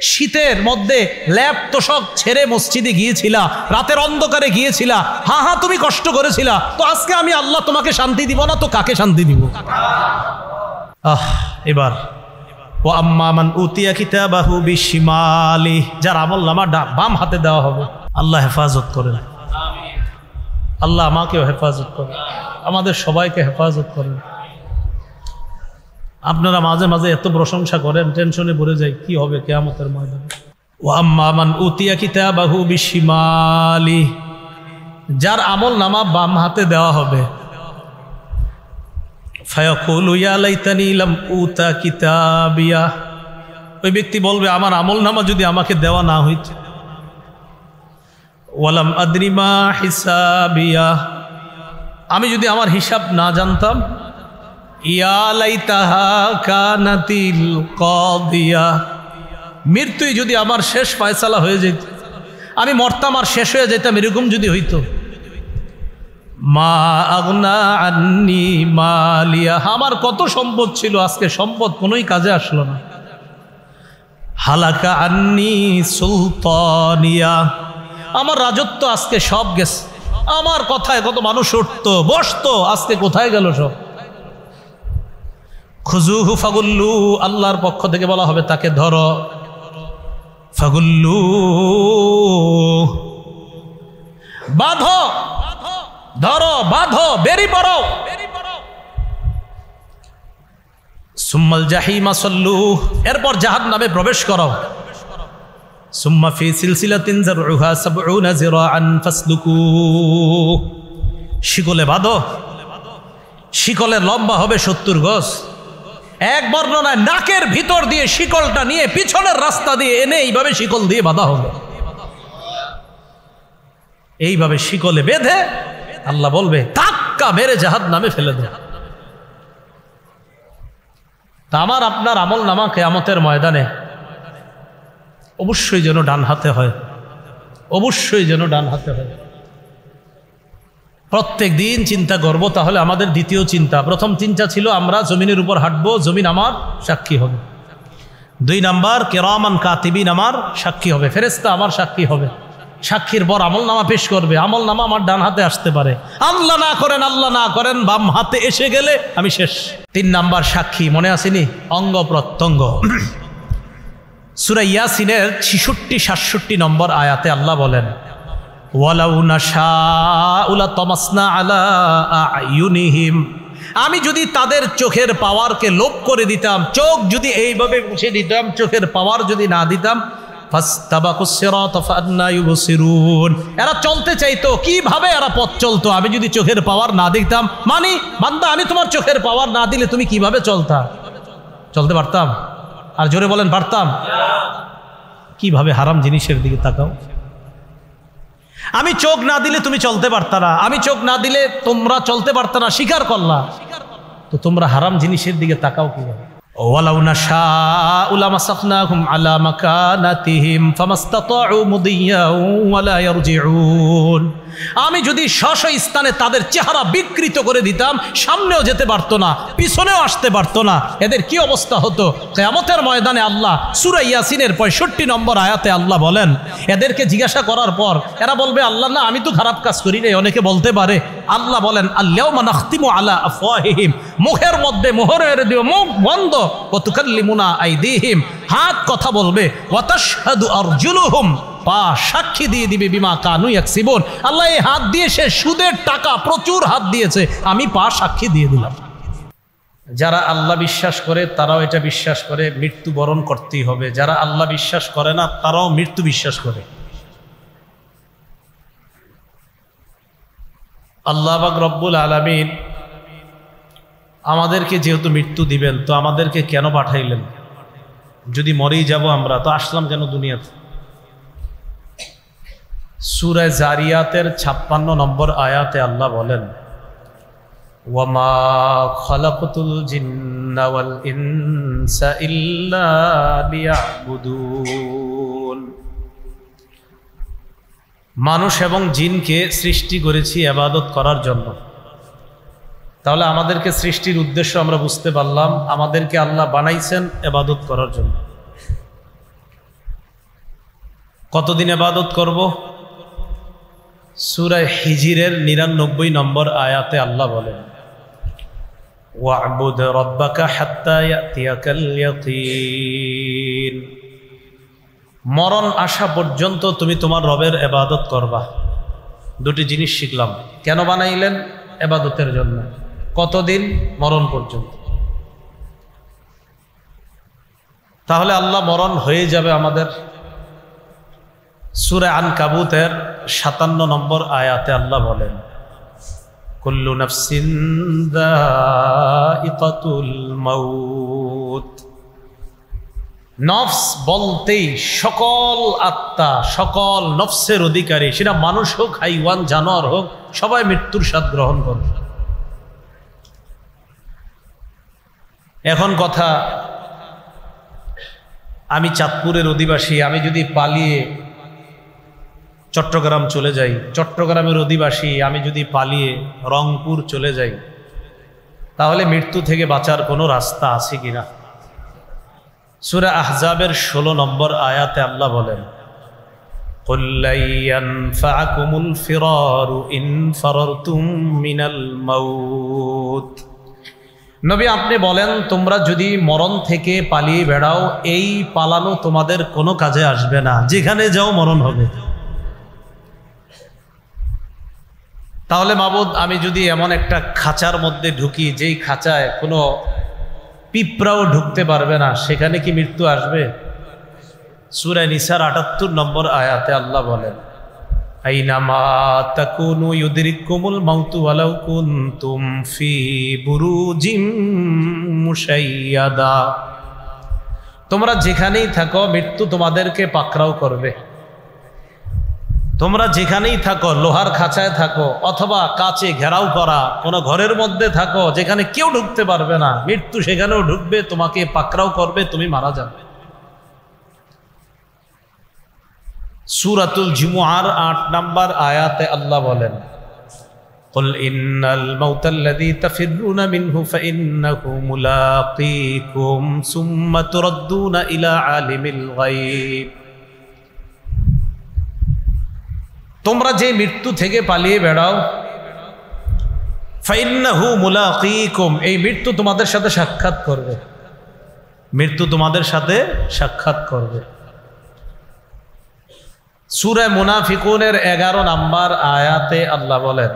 শীতের মধ্যে ল্যাপ তোষক ছেড়ে মসজিদে গিয়েছিলা, রাতের অন্ধকারে গিয়েছিলা, হ্যাঁ হ্যাঁ তুমি কষ্ট করেছিলা, তো আজকে আমি আল্লাহ তোমাকে শান্তি দিব না তো কাকে শান্তি দিব? এবার ও আম্মা মান উতিয়া কিতাবাহু বিশিমালি, যার আমলনামা বাম হাতে দেওয়া হবে। আল্লাহ হেফাজত করেন, আল্লাহ আমাকেও হেফাজত করেন, আমাদের সবাইকে হেফাজত করেন। আপনারা মাঝে মাঝে এত প্রশংসা করেন, টেনশনে পড়ে যায় কি হবে কিয়ামতের ময়দানে। ওয়া আম্মা মান উতিয়া কিতাবাহু বিশিমালি, যার আমলনামা বাম হাতে দেওয়া হবে, ফায়াকুলু ইয়া লাইতানি লাম উতা কিতাবিয়া, ওই ব্যক্তি বলবে আমার আমলনামা যদি আমাকে দেওয়া না হইত। ওয়ালাম আদরি মা হিসাবিয়া, আমি যদি আমার হিসাব না জানতাম। ইয়া লাইতাহা কানাতিল কাদিয়া, মৃত্যুই যদি আমার শেষ ফয়সালা হয়ে যেত, আমি মরতাম আর শেষ হয়ে যেতাম, এরকম যদি হইতো। মা আগনা আন্নি মালিয়া, আমার কত সম্পদ ছিল, আজকে সম্পদ কোনোই কাজে আসলো না। হালাকা আন্নি সুলতানিয়া, আমার রাজত্ব আজকে সব গেছে, আমার কথায় কত মানুষ উঠতো বসতো, আজকে কোথায় গেল সব। খুজুহু ফাগুল্লু, আল্লাহর পক্ষ থেকে বলা হবে তাকে ধরো। ফাগুল্লু, বাঁধো, ধরো, বাঁধো, বেরি পড়ো। সুম্মাল জাহিমা সাল্লু, এরপর জাহান্নামে প্রবেশ করো। সুম্মা ফি সিলসিলাতিন যারউহা ৭০ যিরাআন ফাসলুকু, শিকলে বাঁধো, শিকলের লম্বা হবে ৭০ গজ। এক বর্ণনায় নাকের ভিতর দিয়ে শিকলটা নিয়ে পিছনের রাস্তা দিয়ে এনে এইভাবে শিকল দিয়ে বাঁধা হবে। এইভাবে শিকলে বেঁধে আল্লাহ বলবে ধাক্কা মেরে জাহান্নামে ফেলে দেয়। তা আমার আপনার আমলনামা কিয়ামতের ময়দানে অবশ্যই যেন ডান হাতে হয়, অবশ্যই যেন ডান হাতে হয়। প্রত্যেক দিন চিন্তা করব। তাহলে আমাদের দ্বিতীয় চিন্তা, প্রথম চিন্তা ছিল আমরা জমিনের উপর হাঁটবো, জমিন আমার সাক্ষী হবে। ২ নাম্বার, কিরামান কাতিবিন আমার সাক্ষী হবে, ফেরেশতা আমার সাক্ষী হবে। সাক্ষীর পর আমলনামা পেশ করবে, আমলনামা আমার ডান হাতে আসতে পারে, আল্লাহ না করেন, আল্লাহ না করেন বাম হাতে এসে গেলে আমি শেষ। ৩ নাম্বার সাক্ষী, মনে আসেনি? অঙ্গ প্রত্যঙ্গ। সূরা ইয়াসিনের ৬৬-৬৭ নম্বর আয়াতে আল্লাহ বলেন, ওয়ালাউ নাশাউ লাতামাসনা আলা আয়ুনিহিম, আমি যদি তাদের চোখের পাওয়ারকে লোপ করে দিতাম, চোখ যদি এইভাবে মুছে দিতাম, চোখের পাওয়ার যদি না দিতাম, ফাসতাবাকুস সিরাত ফাআন্না ইউবসিরুন, এরা চলতে চাইতো কিভাবে, এরা পথ চলতো আমি যদি চোখের পাওয়ার না দিতাম। মানে বান্দা, আমি তোমার চোখের পাওয়ার না দিলে তুমি কিভাবে চলতা? চলতে পারতাম? আর জোরে বলেন পারতাম? কিভাবে হারাম জিনিসের দিকে তাকাও। আমি চোখ না দিলে তুমি চলতে পারতা না, আমি চোখ না দিলে তোমরা চলতে পারতা না, স্বীকার করলা, তো তোমরা হারাম জিনিসের দিকে তাকাও কিভাবে? ওয়ালাউ নাশাউ লামাসাখনাহুম আলা মাকানাতিহিম ফামাসতাতাউ মুদিয়্যাও ওয়ালা ইয়ারজিউন, আমি যদি স্ব স্থানে তাদের চেহারা বিকৃত করে দিতাম, সামনেও যেতে পারতো না, পিছনেও আসতে পারতো না, এদের কি অবস্থা হতো? কিয়ামতের ময়দানে আল্লাহ সূরা ইয়াসিনের ৬৫ নম্বর আয়াতে আল্লাহ বলেন, এদেরকে জিজ্ঞাসা করার পর এরা বলবে আল্লাহ না, আমি তো খারাপ কাজ করি নাই, অনেকে বলতে পারে। আল্লাহ বলেন, আল-ইয়াওমা নাখতিমু আলা আফওয়াহিহিম, মুখের মধ্যে মোহর এর দিও, মুখ বন্ধ। ওয়া তুকাল্লিমুনা আইদিহিম, হাত কথা বলবে। ওয়া তাশহাদু আরজুলুহুম, পা সাক্ষী দিয়ে দিবে বিমা কানু ইয়াকসিবুন, আল্লাহ এই হাত দিয়ে সে সুদের টাকা প্রচুর হাত দিয়েছে, আমি পা সাক্ষী দিয়ে দিলাম। যারা আল্লাহ বিশ্বাস করে তারাও এটা বিশ্বাস করে মৃত্যুবরণ করতেই হবে, যারা আল্লাহ বিশ্বাস করে না তারাও মৃত্যু বিশ্বাস করে। আল্লাহ পাক রব্বুল আলামিন আমাদেরকে যেহেতু মৃত্যু দিবেন, তো আমাদেরকে কেন পাঠাইলেন? যদি মরেই যাব আমরা, তো আসলাম কেন দুনিয়াতে? সূরা জারিয়াতের ৫৬ নম্বর আয়াতে আল্লাহ বলেন, ওয়ামা খালাকতুল জিন্না ওয়াল ইনসা ইল্লা লিয়াবুদুন, মানুষ এবং জিনকে সৃষ্টি করেছি ইবাদত করার জন্য। তাহলে আমাদেরকে সৃষ্টির উদ্দেশ্য আমরা বুঝতে পারলাম, আমাদেরকে আল্লাহ বানাইছেন ইবাদত করার জন্য। কতদিন ইবাদত করব? সূরা হিজরের 99 নম্বর আয়াতে আল্লাহ বলেন, ওয়া'বুদ রাব্বাকা হাত্তা ইয়াতিয়াকাল ইয়াকিন। মরণ আসা পর্যন্ত তুমি তোমার রবের ইবাদত করবা। দুটি জিনিস শিখলাম। কেন বানাইলেন? ইবাদতের জন্য। কতদিন? মরণ পর্যন্ত। তাহলে আল্লাহ মরণ হয়ে যাবে আমাদের। সূরা আনকাবুতের 57 নম্বর আয়াতে আল্লাহ বলেন, কুল্লু নাফসিন যায়িকাতুল মাউত। নফস বলতেই সকল আত্মা, সকল নফসের অধিকারী, সেটা মানুষ হোক, হাইওয়ান, জানোয়ার হোক, সবাই মৃত্যুর স্বাদ গ্রহণ করবে। এখন কথা, আমি চাঁদপুরের অধিবাসী, আমি যদি পালিয়ে চট্টগ্রাম চলে যাই, চট্টগ্রামের অধিবাসী, আমি যদি পালিয়ে রংপুর চলে যাই, তাহলে মৃত্যু থেকে বাঁচার কোনো রাস্তা আছে কিনা? সূরা আহজাবের 16 নম্বর আয়াতে আল্লাহ বলেন, কুল লা ইয়ানফাকুমুল ফিরারু ইন ফারারতুম মিনাল মাউত। নবী আপনি বলেন, তোমরা যদি মরণ থেকে পালিয়ে বেড়াও, এই পালানো তোমাদের কোনো কাজে আসবে না, যেখানে যাও মরণ হবে। তাহলে মাবুদ, আমি যদি এমন একটা খাঁচার মধ্যে ঢুকি, যেই খাঁচায় কোনো পিঁপড়াও ঢুকতে পারবে না, সেখানে কি মৃত্যু আসবে? সূরা নিসার 78 নম্বর আয়াতে আল্লাহ বলেন, আইনামা তাকুনু ইউদরিকুমুল মাউতু ওয়ালাউ কুনতুম ফি বুরুজিম মুশাইয়াদা। তোমরা যেখানেই থাকো, মৃত্যু তোমাদেরকে পাকড়াও করবে। তোমরা যেখানেই থাকো, লোহার খাঁচায় থাকো অথবা কাচে ঘেরাও করা কোনো ঘরের মধ্যে থাকো, যেখানে কেউ ঢুকতে পারবে না, মৃত্যু সেখানেও ঢুকবে, তোমাকে পাকড়াও করবে, তুমি মারা যাবে। সূরাতুল জুমুআর 8 নম্বর আয়াতে আল্লাহ বলেন, কুল ইন্নাল মাউতাল্লাযী তাফিরুনা মিনহু ফাইন্নাহু মুলাকীকুম সুম্মা তুরাদ্দুনা ইলা আলিমিল গায়ব। তোমরা যে মৃত্যু থেকে পালিয়ে বেড়াও, ফাইন্নাহু মুলাকীকুম, এই মৃত্যু তোমাদের সাথে সাক্ষাৎ করবে, মৃত্যু তোমাদের সাথে সাক্ষাৎ করবে। সূরা মুনাফিকুনের 11 নম্বর আয়াতে আল্লাহ বলেন,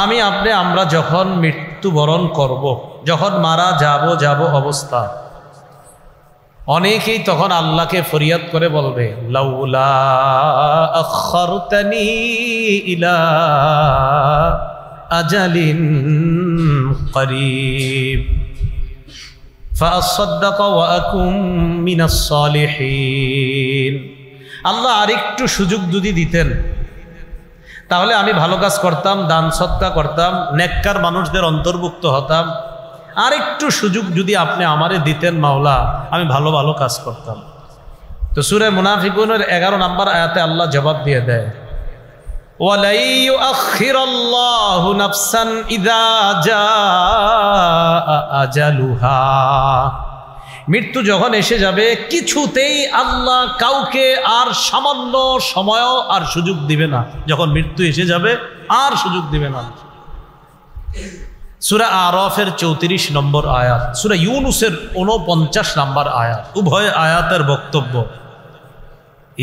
আমি আপনি আমরা যখন মৃত্যুবরণ করব, যখন মারা যাব অবস্থা, অনেকেই তখন আল্লাহকে ফরিয়াদ করে বলবে, লাউলা আখারতানি ইলা আজালিন করিব ফাআসাদদাকা ওয়া আকুম মিনাস সালিহিন। আল্লাহ আরেকটু সুযোগ যদি দিতেন, তাহলে আমি ভালো কাজ করতাম, দান সদকা করতাম, নেককার মানুষদের অন্তর্ভুক্ত হতাম। আরেকটু সুযোগ যদি আপনি আমারে দিতেন মাওলা, আমি ভালো ভালো কাজ করতাম। তো সূরা মুনাফিকুনের 11 নম্বর আয়াতে আল্লাহ জবাব দিয়ে দেয়, ওয়ালা ইউআখিরাল্লাহু নাফসান ইযা জাআ আজালুহা। মৃত্যু যখন এসে যাবে, কিছুতেই আল্লাহ কাউকে আর সামান্য সময়ও আর সুযোগ দিবে না। যখন মৃত্যু এসে যাবে, আর সুযোগ দিবে না। সূরা আরাফের 34 নম্বর আয়াত, সূরা ইউনুসের 49 নম্বর আয়াত, উভয় আয়াতের বক্তব্য,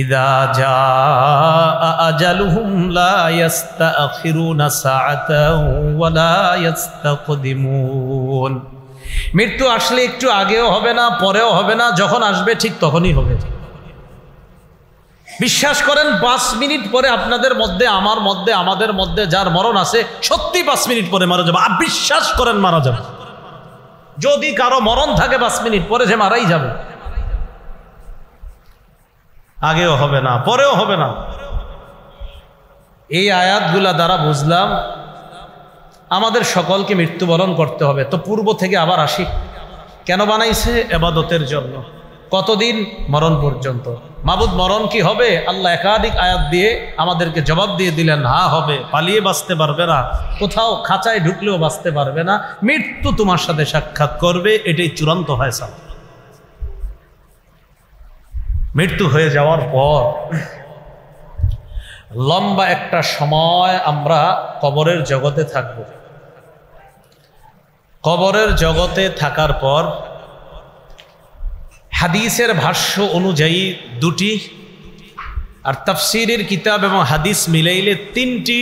ইযা জাআ আজালুহুম লা ইস্তাখিরুনা সাআতাও ওয়া লা ইস্তাকদিমুন। মৃত্যু আসলে একটু আগেও হবে না, পরেও হবে না, যখন আসবে ঠিক তখনই হবে। বিশ্বাস করেন, 5 মিনিট পরে আপনাদের মধ্যে, আমার মধ্যে, আমাদের মধ্যে যার মরণ আছে, সত্যি 5 মিনিট পরে মারা যাবে। আর বিশ্বাস করেন মারা যাবে। যদি কারো মরণ থাকে 5 মিনিট পরে, যে মারাই যাবে। আগেও হবে না, পরেও হবে না। এই আয়াতগুলা দ্বারা বুঝলাম আমাদের সকলকে মৃত্যুবরণ করতে হবে। তো পূর্ব থেকে আবার আসি, কেন বানাইছে? ইবাদতের জন্য। কতদিন? মরণ পর্যন্ত। মাবুদ, মরণ কি হবে? আল্লাহ একাধিক আয়াত দিয়ে আমাদেরকে জবাব দিয়ে দিলেন, হ্যাঁ হবে। পালিয়ে বাঁচতে পারবে না, কোথাও খাঁচায় ঢুকলেও বাঁচতে পারবে না, মৃত্যু তোমার সাথে সাক্ষাৎ করবে, এটাই চূড়ান্ত ফয়সালা। মৃত্যু হয়ে যাওয়ার পর লম্বা একটা সময় আমরা কবরের জগতে থাকব। কবরের জগতে থাকার পর হাদিসের ভাষ্য অনুযায়ী দুটি, আর তাফসীরের কিতাব এবং হাদিস মিলাইলে তিনটি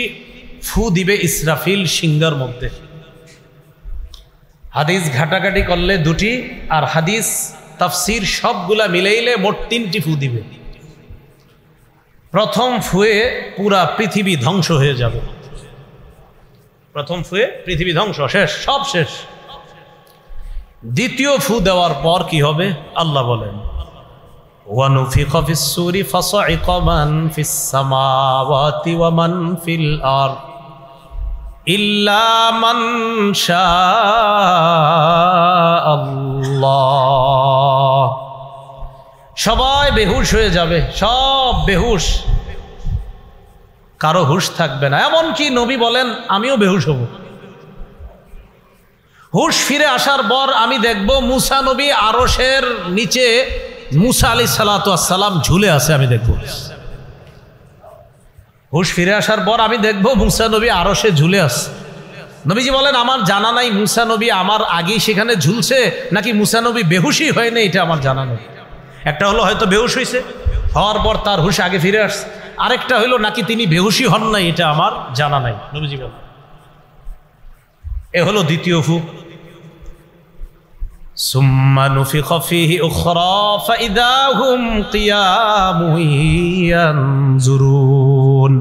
ফু দিবে ইসরাফিল সিংহার মধ্যে। হাদিস ঘাটাঘাটি করলে দুটি, আর হাদিস তাফসীর সবগুলা মিলাইলে মোট তিনটি ফু দিবে। প্রথম ফুয়ে পুরা পৃথিবী ধ্বংস হয়ে যাবে। প্রথম ফুয়ে পৃথিবী ধ্বংস, শেষ, সব শেষ। দ্বিতীয় ফু দেওয়ার পর কি হবে আল্লাহ বলেন, ওয়ানুফিখা ফিস-সূরি ফাসাইকা মান ফিস-সামাওয়াতি ওয়া মান ফিল আরদ ইল্লা মান শাআল্লাহ। সবাই বেহুশ হয়ে যাবে, সব বেহুশ, কারো হুশ থাকবে না। এমনকি নবী বলেন আমিও বেহুশ হব। হুশ ফিরে আসার পর আমি দেখব মুসা নবী আরশের নিচে মুসা আলাইহিস সালাতু ওয়াস সালাম ঝুলে আছে, আমি দেখব। হুশ ফিরে আসার পর আমি দেখব মুসা নবী আরশে ঝুলে আছে। নবীজি বলেন আমার জানা নাই মুসা নবী আমার আগেই সেখানে ঝুলছে নাকি মুসা নবী বেহুশই হয়নি, এটা আমার জানা নেই। একটা হলো হয়তো বেহুশ হয়েছে, হওয়ার পর তার হুশ আগে ফিরে আসছে। আরেকটা হইল নাকি তিনি বেহুশই হন নাই, এটা আমার জানা নাই। নবীজি বলেন এ হলো দ্বিতীয় ফু। সুম্মা নুফিখা ফীহি উখরা ফাইযা হুম কিয়ামুন ইয়ানজুরুন।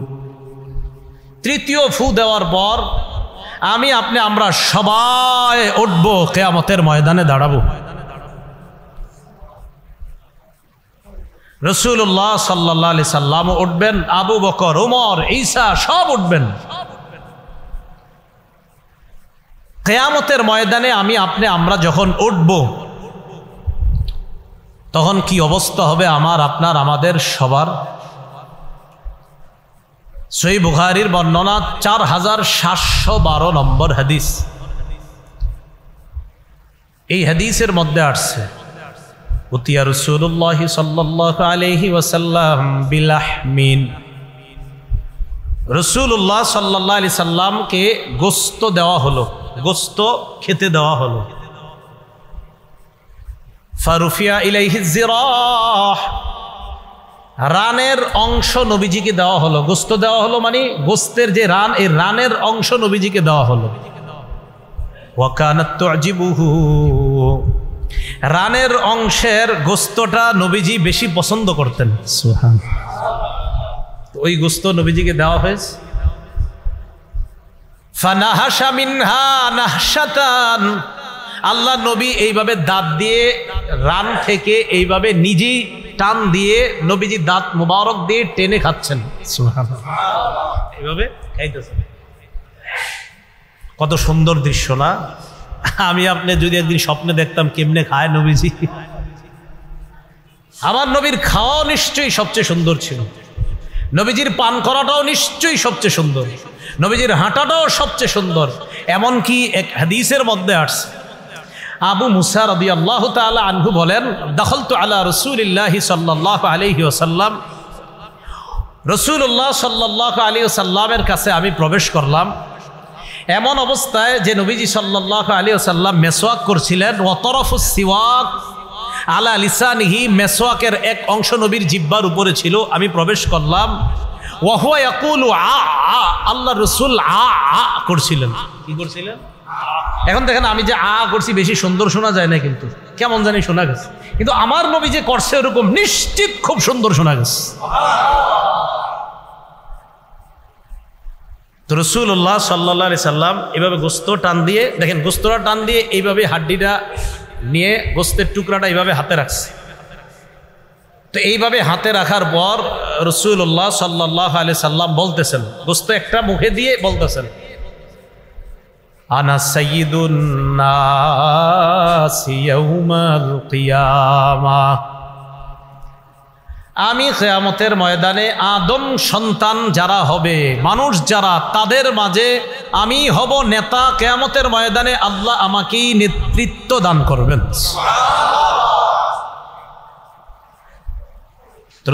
তৃতীয় ফু দেওয়ার পর আমি আপনি আমরা সবাই উঠব, কিয়ামতের ময়দানে দাঁড়াবো। রাসূলুল্লাহ সাল্লাল্লাহু আলাইহি সাল্লাম উঠবেন, আবু বকর, ওমর, ঈসা সব উঠবেন। কিয়ামতের ময়দানে আমি আপনি আমরা যখন উঠব তখন কি অবস্থা হবে আমার আপনার আমাদের সবার। সহিহ বুখারীর বর্ণনা 4712 নম্বর হাদিস। এই হাদিসের মধ্যে আসছে উতিয়া রাসূলুল্লাহ সাল্লাল্লাহু আলাইহি ওয়াসাল্লাম বিলাহমিন। রাসূলুল্লাহ সাল্লাল্লাহু আলাইহি সাল্লামকে গোশত দেওয়া হলো, গোশত খেতে দেওয়া হলো। ফারুফিয়া ইলাইহি জিরাহ, রানের অংশ নবীজিকে দেওয়া হলো। গোশত দেওয়া হলো মানে গোশতের যে রান, এই রানের অংশ নবীজিকে দেওয়া হলো। ওয়া কানাত তুজিবুহু, রানের অংশের গোশতটা নবীজি বেশি পছন্দ করতেন। সুবহানাল্লাহ। ওই গোশত নবীজিকে দেওয়া হয়েছে। ফানাহাশা মিনহা নাহশাতান, আল্লাহ নবী এইভাবে দাঁত দিয়ে রান থেকে এইভাবে নিজেই টান দিয়ে নবীজি দাঁত মুবারক দিয়ে টেনে খাচ্ছেন। সুবহানাল্লাহ, এইভাবে খাইতেছেন। কত সুন্দর দৃশ্য না? আমি আপনি যদি একদিন স্বপ্নে দেখতাম কেমনে খায় নবীজি। আমার নবীর খাওয়া নিশ্চয়ই সবচেয়ে সুন্দর ছিল, নবীজির পান করাটাও নিশ্চয়ই সবচেয়ে সুন্দর, নবীজির হাঁটাটাও সবচেয়ে সুন্দর। এমনকি এক হাদিসের মধ্যে আসছে, আবু মুসা রাদিয়াল্লাহু তাআলা আনহু বলেন, দাখালতু আলা রাসূলিল্লাহি সাল্লাল্লাহু আলাইহি ওয়াসাল্লাম, রাসূলুল্লাহ সাল্লাল্লাহু আলাইহি ওয়াসাল্লামের কাছে আমি প্রবেশ করলাম। এমন অবস্থায় যে নবীজি সাল্লাল্লাহু আলাইহি ওয়াসাল্লাম মেসওয়াক করছিলেন। ওয়া তরফুস সিওয়াক আলা লিসানিহি, মেসওয়াকের এক অংশ নবীর জিহ্বার উপরে ছিল। আমি প্রবেশ করলাম। ওয়া হুয়া ইয়াকুলু আ আ, আল্লাহ রাসূল আ আ করছিলেন। কি করছিলেন? এখন দেখেন আমি যে আ করছি বেশি সুন্দর শোনা যায় না, কিন্তু কেমন জানি শোনা গেছে। কিন্তু আমার নবী যে করছে এরকম নিশ্চিত খুব সুন্দর শোনা গেছে। তো রাসূলুল্লাহ সাল্লাল্লাহু আলাইহি সাল্লাম এভাবে গোশত টান দিয়ে, দেখেন গোশতটা টান দিয়ে এইভাবে হাড্ডিটা নিয়ে গোশতের টুকরাটা এইভাবে হাতে রাখছে। তো এইভাবে হাতে রাখার পর রাসূলুল্লাহ সাল্লাল্লাহু আলাইহি সাল্লাম বলতেছেন, গোশত একটা মুখে দিয়ে বলতেছেন, আনা সাইয়্যিদুন নাস ইয়াউমাল কিয়ামাহ, আমি কিয়ামতের ময়দানে আদম সন্তান যারা হবে, মানুষ যারা, তাদের মাঝে আমি হব নেতা। কিয়ামতের ময়দানে আল্লাহ আমাকেই নেতৃত্ব দান করবেন।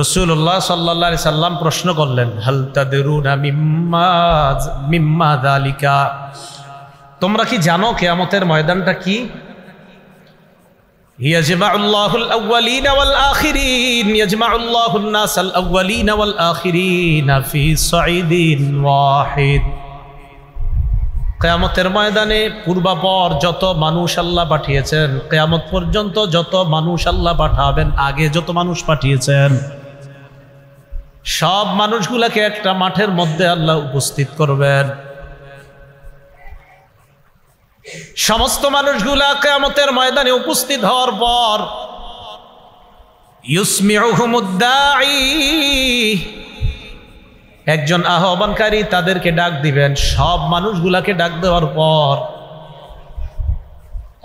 রাসূলুল্লাহ সাল্লাল্লাহু আলাইহি সাল্লাম প্রশ্ন করলেন, হাল তাদরুনা মিম্মা যালিকা, তোমরা কি জানো কিয়ামতের ময়দানটা কি? ইয়াজমাউল্লাহুল আউয়ালিনা ওয়াল আখিরিন, ইয়াজমাউল্লাহুন নাসাল আউয়ালিনা ওয়াল আখিরিনা ফি সাঈদিন ওয়াহিদ। কিয়ামতের ময়দানে পূর্বাপর যত মানুষ আল্লাহ পাঠিয়েছেন, কিয়ামত পর্যন্ত যত মানুষ আল্লাহ পাঠাবেন, আগে যত মানুষ পাঠিয়েছেন, সব মানুষগুলাকে একটা মাঠের মধ্যে আল্লাহ উপস্থিত করবেন। সমস্ত মানুষগুলা কিয়ামতের ময়দানে উপস্থিত হওয়ার পর ইউসমিউহুমুদ দাঈ, একজন আহ্বানকারী তাদেরকে ডাক দিবেন। সব মানুষগুলাকে ডাক দেওয়ার পর,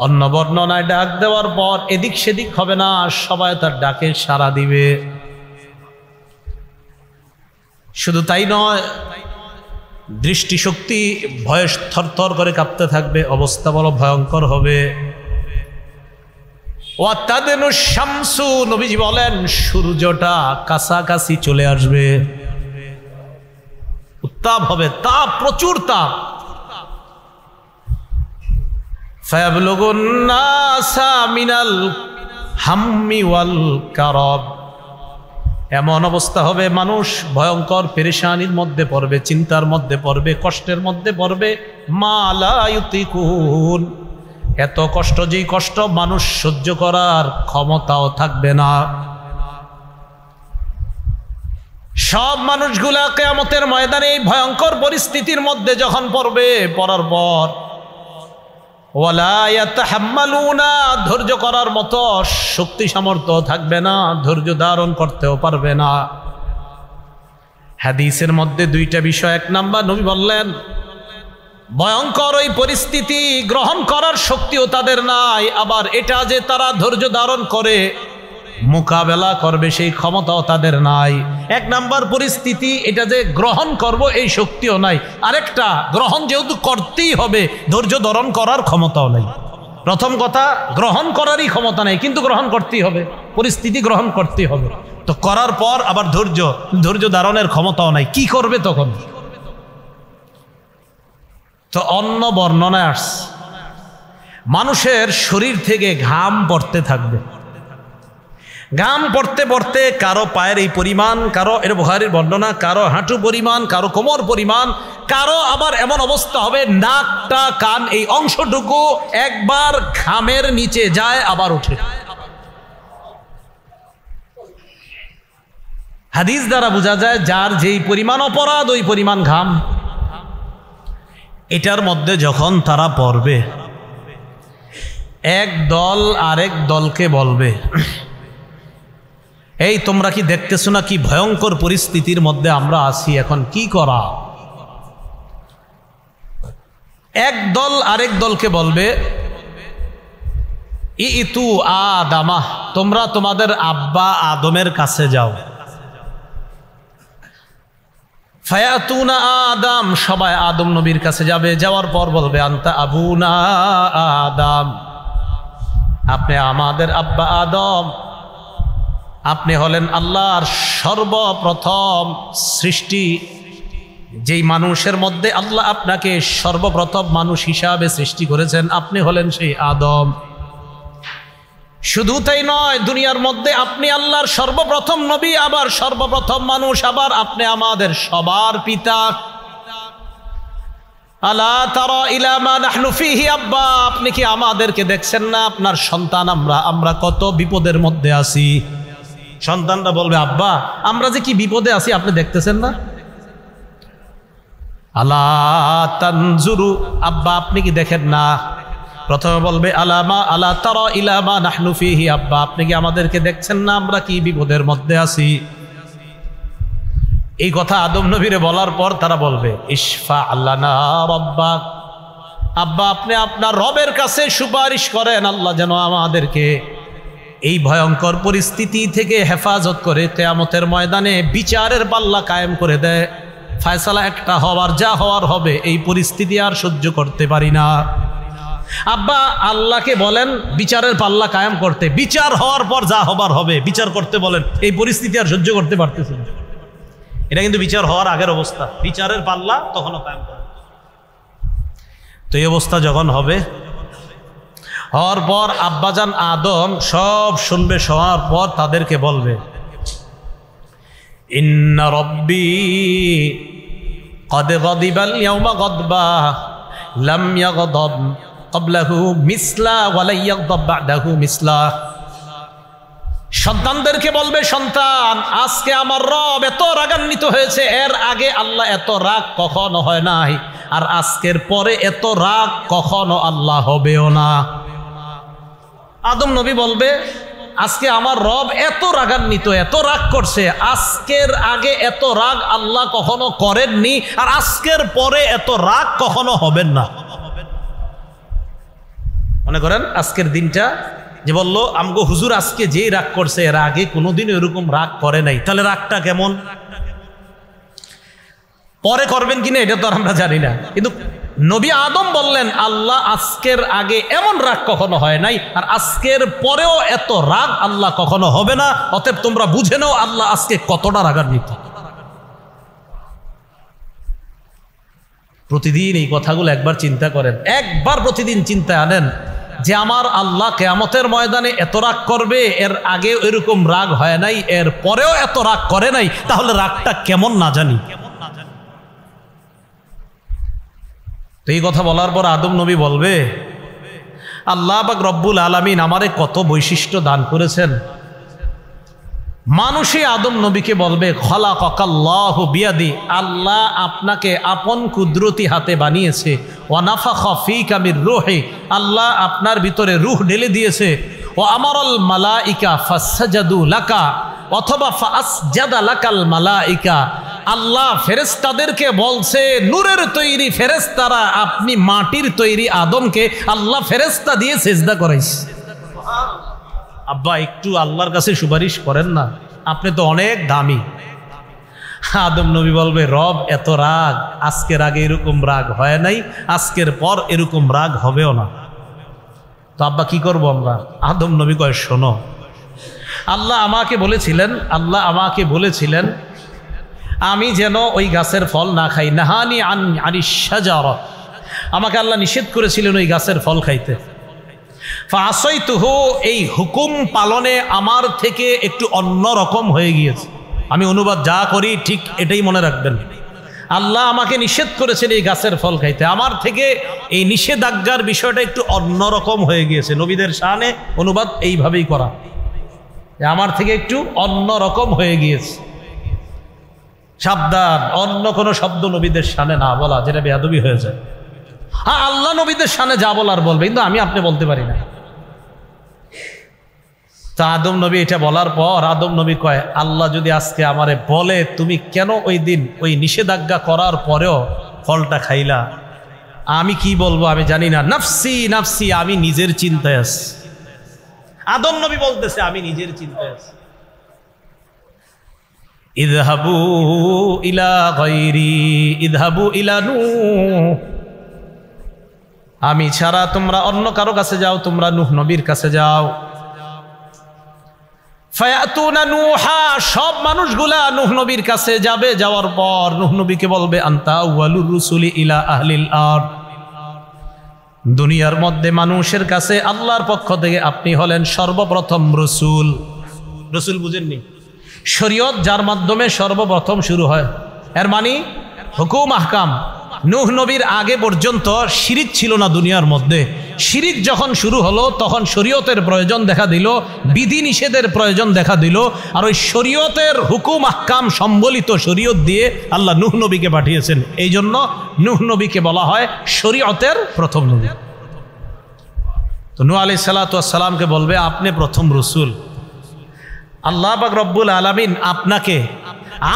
অন্য বর্ণনায় ডাক দেওয়ার পর এদিক সেদিক হবে না, সবাই তার ডাকে সাড়া দিবে। শুধু তাই নয়, দৃষ্টিশক্তি ভয়ে থরথর করে কাঁপতে থাকবে, অবস্থা বড় ভয়ঙ্কর হবে। ওয়াতাদনু শামসু, নবীজি বলেন সূর্যটা কাছাকাছি চলে আসবে, উত্তাপ হবে, তাপ, প্রচুর তাপ। ফায়াবলুগুন নাসা মিনাল হাম্মি ওয়াল কারাব, এমন অবস্থা হবে মানুষ ভয়ঙ্কর পেরেশানির মধ্যে পড়বে, চিন্তার মধ্যে পড়বে, কষ্টের মধ্যে পড়বে। মা লা ইউতিকুন, এত কষ্ট, যেই কষ্ট মানুষ সহ্য করার ক্ষমতাও থাকবে না। সব মানুষগুলা কিয়ামতের ময়দানে এই ভয়ঙ্কর পরিস্থিতির মধ্যে যখন পড়বে, পড়ার পর ওয়ালা ইয়াতাহাম্মালুনা, ধৈর্য করার মতো শক্তি সামর্থ্য থাকবে না, ধৈর্য ধারণ করতেও পারবে না। হাদিসের মধ্যে দুইটা বিষয়। এক নাম্বার, নবী বললেন ভয়ঙ্কর ওই পরিস্থিতি গ্রহণ করার শক্তিও তাদের নাই, আবার এটা যে তারা ধৈর্য ধারণ করে মোকাবেলা করবে সেই ক্ষমতাও তাদের নাই। এক নাম্বার পরিস্থিতি, এটা যে গ্রহণ করব এই শক্তিও নাই। আরেকটা, গ্রহণ যেহেতু করতেই হবে, ধৈর্য ধারণ করার ক্ষমতাও নাই। প্রথম কথা, গ্রহণ করারই ক্ষমতা নেই, কিন্তু গ্রহণ করতেই হবে, পরিস্থিতি গ্রহণ করতেই হবে। তো করার পর আবার ধৈর্য ধারণের ক্ষমতাও নাই, কি করবে তখন? তো অন্য বর্ণনায় আসছে মানুষের শরীর থেকে ঘাম পড়তে থাকবে। ঘাম পড়তে পড়তে কারো পায়ের এই পরিমাণ, কারো, এর বুখারীর বর্ণনা, কারো হাঁটু পরিমাণ, কারো কোমর পরিমাণ, কারো আবার এমন অবস্থা হবে নাকটা, কান, এই অংশটুকু একবার ঘামের নিচে যায় আবার ওঠে। হাদিস দ্বারা বোঝা যায় যার যেই পরিমাণ অপরাধ ওই পরিমাণ ঘাম। এটার মধ্যে যখন তারা পড়বে, এক দল আরেক দলকে বলবে, এই তোমরা কি দেখতেছো না কি ভয়ঙ্কর পরিস্থিতির মধ্যে আমরা আছি, এখন কি করা? এক দল আরেক দলকে বলবে, ইতু আদামা, তোমরা তোমাদের আব্বা আদমের কাছে যাও। ফায়াতুনা আদম, সবাই আদম নবীর কাছে যাবে। যাওয়ার পর বলবে, আনতা আবুনা আদম, আপনি আমাদের আব্বা আদম, আপনি হলেন আল্লাহর সর্বপ্রথম সৃষ্টি। যেই মানুষের মধ্যে আল্লাহ আপনাকে সর্বপ্রথম মানুষ হিসাবে সৃষ্টি করেছেন, আপনি হলেন সেই আদম। শুধু তাই নয়, দুনিয়ার মধ্যে আপনি আল্লাহর সর্বপ্রথম নবী, আবার সর্বপ্রথম মানুষ, আবার আপনি আমাদের সবার পিতা। আলা তারা ইলা মা নাহনু ফিহি আব্বা, আপনি কি আমাদেরকে দেখছেন না? আপনার সন্তান আমরা কত বিপদের মধ্যে আছি। সন্তানরা বলবে, আব্বা আমরা যে কি বিপদে আছি আপনি দেখতেছেন না? আলা তানজুরু, আব্বা আপনি কি দেখেন না? প্রথমে বলবে আলা তারা ইলা মা নাহনু ফিহি আব্বা, আপনি কি আমাদেরকে দেখছেন না আমরা কি বিপদের মধ্যে আছি? এই কথা আদম নবীরে বলার পর তারা বলবে, ইশফা লানা রাব্বাক, আব্বা আপনি আপনার রবের কাছে সুপারিশ করেন, আল্লাহ যেন আমাদেরকে এই ভয়ঙ্কর পরিস্থিতি থেকে হেফাজত করে কিয়ামতের ময়দানে বিচারের পাল্লা কায়েম করে দেয়। ফয়সালা একটা হওয়ার, যা হওয়ার হবে, এই পরিস্থিতি আর সহ্য করতে পারি না। আব্বা আল্লাহকে বলেন বিচারের পাল্লা কায়েম করতে, বিচার হওয়ার পর যা হবার হবে বিচার করতে বলেন। এই পরিস্থিতি আর সহ্য করতে পারতেছে না। এটা কিন্তু বিচার হওয়ার আগের অবস্থা, বিচারের পাল্লা তখনও কায়েম করে। তো এই অবস্থা যখন হবে, হওয়ার পর আব্বাজান আদম সব শুনবে, শোনার পর তাদেরকে বলবে, ইন্না রব্বি কদ গদিবাল ইয়াউমা গদবা লাম ইয়াগদাব ক্বাবলাহু মিসলা ওয়া লা ইয়াগদাব বা'দাহু মিসলা। সন্তানদেরকে বলবে, সন্তান, আজকে আমার রব এত রাগান্বিত হয়েছে, এর আগে আল্লাহ এত রাগ কখনো হয় নাই, আর আজকের পরে এত রাগ কখনো আল্লাহ হবেও না। আদম নবী বলবে, আজকে আমার রব এত রাগান্বিত, এত রাগ করছে, আজকের আগে এত রাগ আল্লাহ কখনো করেননি, আর আজকের পরে এত রাগ কখনো হবেন না। মনে করেন আজকের দিনটা যে বললো আমগো হুজুর আজকে যেই রাগ করছে, এর আগে কোনোদিন এরকম রাগ করে নাই, তাহলে রাগটা কেমন? পরে করবেন কিনা এটা তো আমরা জানি না, কিন্তু নবী আদম বললেন আল্লাহ আজকের আগে এমন রাগ কখনো হয় নাই, আর আজকের পরেও এত রাগ আল্লাহ কখনো হবে না। অতএব তোমরা বুঝে নাও আল্লাহ আজকে কতটা রাগান্বিত। প্রতিদিন এই কথাগুলো একবার চিন্তা করেন, একবার প্রতিদিন চিন্তা আনেন যে আমার আল্লাহ কিয়ামতের ময়দানে এত রাগ করবে, এর আগে এরকম রাগ হয় নাই, এর পরেও এত রাগ করে নাই, তাহলে রাগটা কেমন না জানি। তো এই কথা বলার পর আদম নবী বলবে, আল্লাহ পাক রব্বুল আলামিন আমারে কত বৈশিষ্ট্য দান করেছেন। মানুষই আদম নবীকে বলবে, খলাকাল্লাহু বিয়াদি, আল্লাহ আপনাকে আপন কুদরতি হাতে বানিয়েছে, ওয়া নাফাখা ফীকা মির রূহি, আল্লাহ আপনার ভিতরে রূহ ঢেলে দিয়েছে, ওয়া আমারাল মালাইকা ফাসজাদু লাকা, অথবা ফাসজাদা লাকাল মালাইকা, আল্লাহ ফেরেশতাদেরকে বলছে, নূরের তৈরি ফেরেশতারা আপনি মাটির তৈরি আদমকে আল্লাহ ফেরেশতা দিয়ে সিজদা করাইছে। আব্বা একটু আল্লাহর কাছে সুপারিশ করেন না, আপনি তো অনেক দামি। আদম নবী বলবে, রব এত রাগ, আজকের আগে এরকম রাগ হয় নাই, আজকের পর এরকম রাগ হবেও না। তো আব্বা কি করব আমরা? আদম নবী কয়, শোনো, আল্লাহ আমাকে বলেছিলেন আমি যেন ওই গাছের ফল না খাই, নাহানি আনিশ শাজারা, আমাকে আল্লাহ নিষেধ করেছিলেন ওই গাছের ফল খাইতে। ফাআসাইতুহু, এই হুকুম পালনে আমার থেকে একটু অন্য রকম হয়ে গিয়েছে। আমি অনুবাদ যা করি ঠিক এটাই মনে রাখবেন। আল্লাহ আমাকে নিষেধ করেছেন এই গাছের ফল খাইতে, আমার থেকে এই নিষেধাজ্ঞার বিষয়টা একটু অন্যরকম হয়ে গিয়েছে। নবীদের শানে অনুবাদ এইভাবেই করা, আমার থেকে একটু অন্যরকম হয়ে গিয়েছে। সাবধান, অন্য কোনো শব্দ নবীদের শানে না বলা, যেটা বেয়াদবি হয়ে যায়। হ্যাঁ, আল্লাহ নবীদের শানে যা বলার বলবে, কিন্তু আমি আপনি বলতে পারি না। তা আদম নবী এটা বলার পর আদম নবী কয়, আল্লাহ যদি আজকে আমারে বলে তুমি কেন ওই দিন ওই নিষেধাজ্ঞা করার পরেও ফলটা খাইলা, আমি কি বলবো আমি জানি না। নাফসি নাফসি, আমি নিজের চিন্তায় আছি। আদম নবী বলতেছে আমি নিজের চিন্তায় আছি। ইযহাবু ইলা গায়রি ইযহাবু ইলা নূহ, আমি ছাড়া তোমরা অন্য কারো কাছে যাও, তোমরা নূহ নবীর কাছে যাও। ফায়াতুনা নূহা, সব মানুষগুলা নূহ নবীর কাছে যাবে। যাওয়ার পর নূহ নবীকে বলবে, আনতা আউয়ালুর রুসুলি ইলা আহলিল আরদ, দুনিয়ার মধ্যে মানুষের কাছে আল্লাহর পক্ষ থেকে আপনি হলেন সর্বপ্রথম রসুল। রসুল বুঝেননি? শরীয়ত যার মাধ্যমে সর্বপ্রথম শুরু হয়, এর মানে হুকুম আহকাম। নূহ নবীর আগে পর্যন্ত শিরিক ছিল না দুনিয়ার মধ্যে। শিরিক যখন শুরু হলো তখন শরীয়তের প্রয়োজন দেখা দিল, বিধি নিষেধের প্রয়োজন দেখা দিল, আর ওই শরীয়তের হুকুম আহকাম সম্বলিত শরীয়ত দিয়ে আল্লাহ নূহ নবীকে পাঠিয়েছেন। এই জন্য নূহ নবীকে বলা হয় শরীয়তের প্রথম নবী। তো নূহ আলাইহিস সালাতু ওয়াস সালামকে বলবে, আপনি প্রথম রসুল। আল্লাহ পাক রব্বুল আলামিন আপনাকে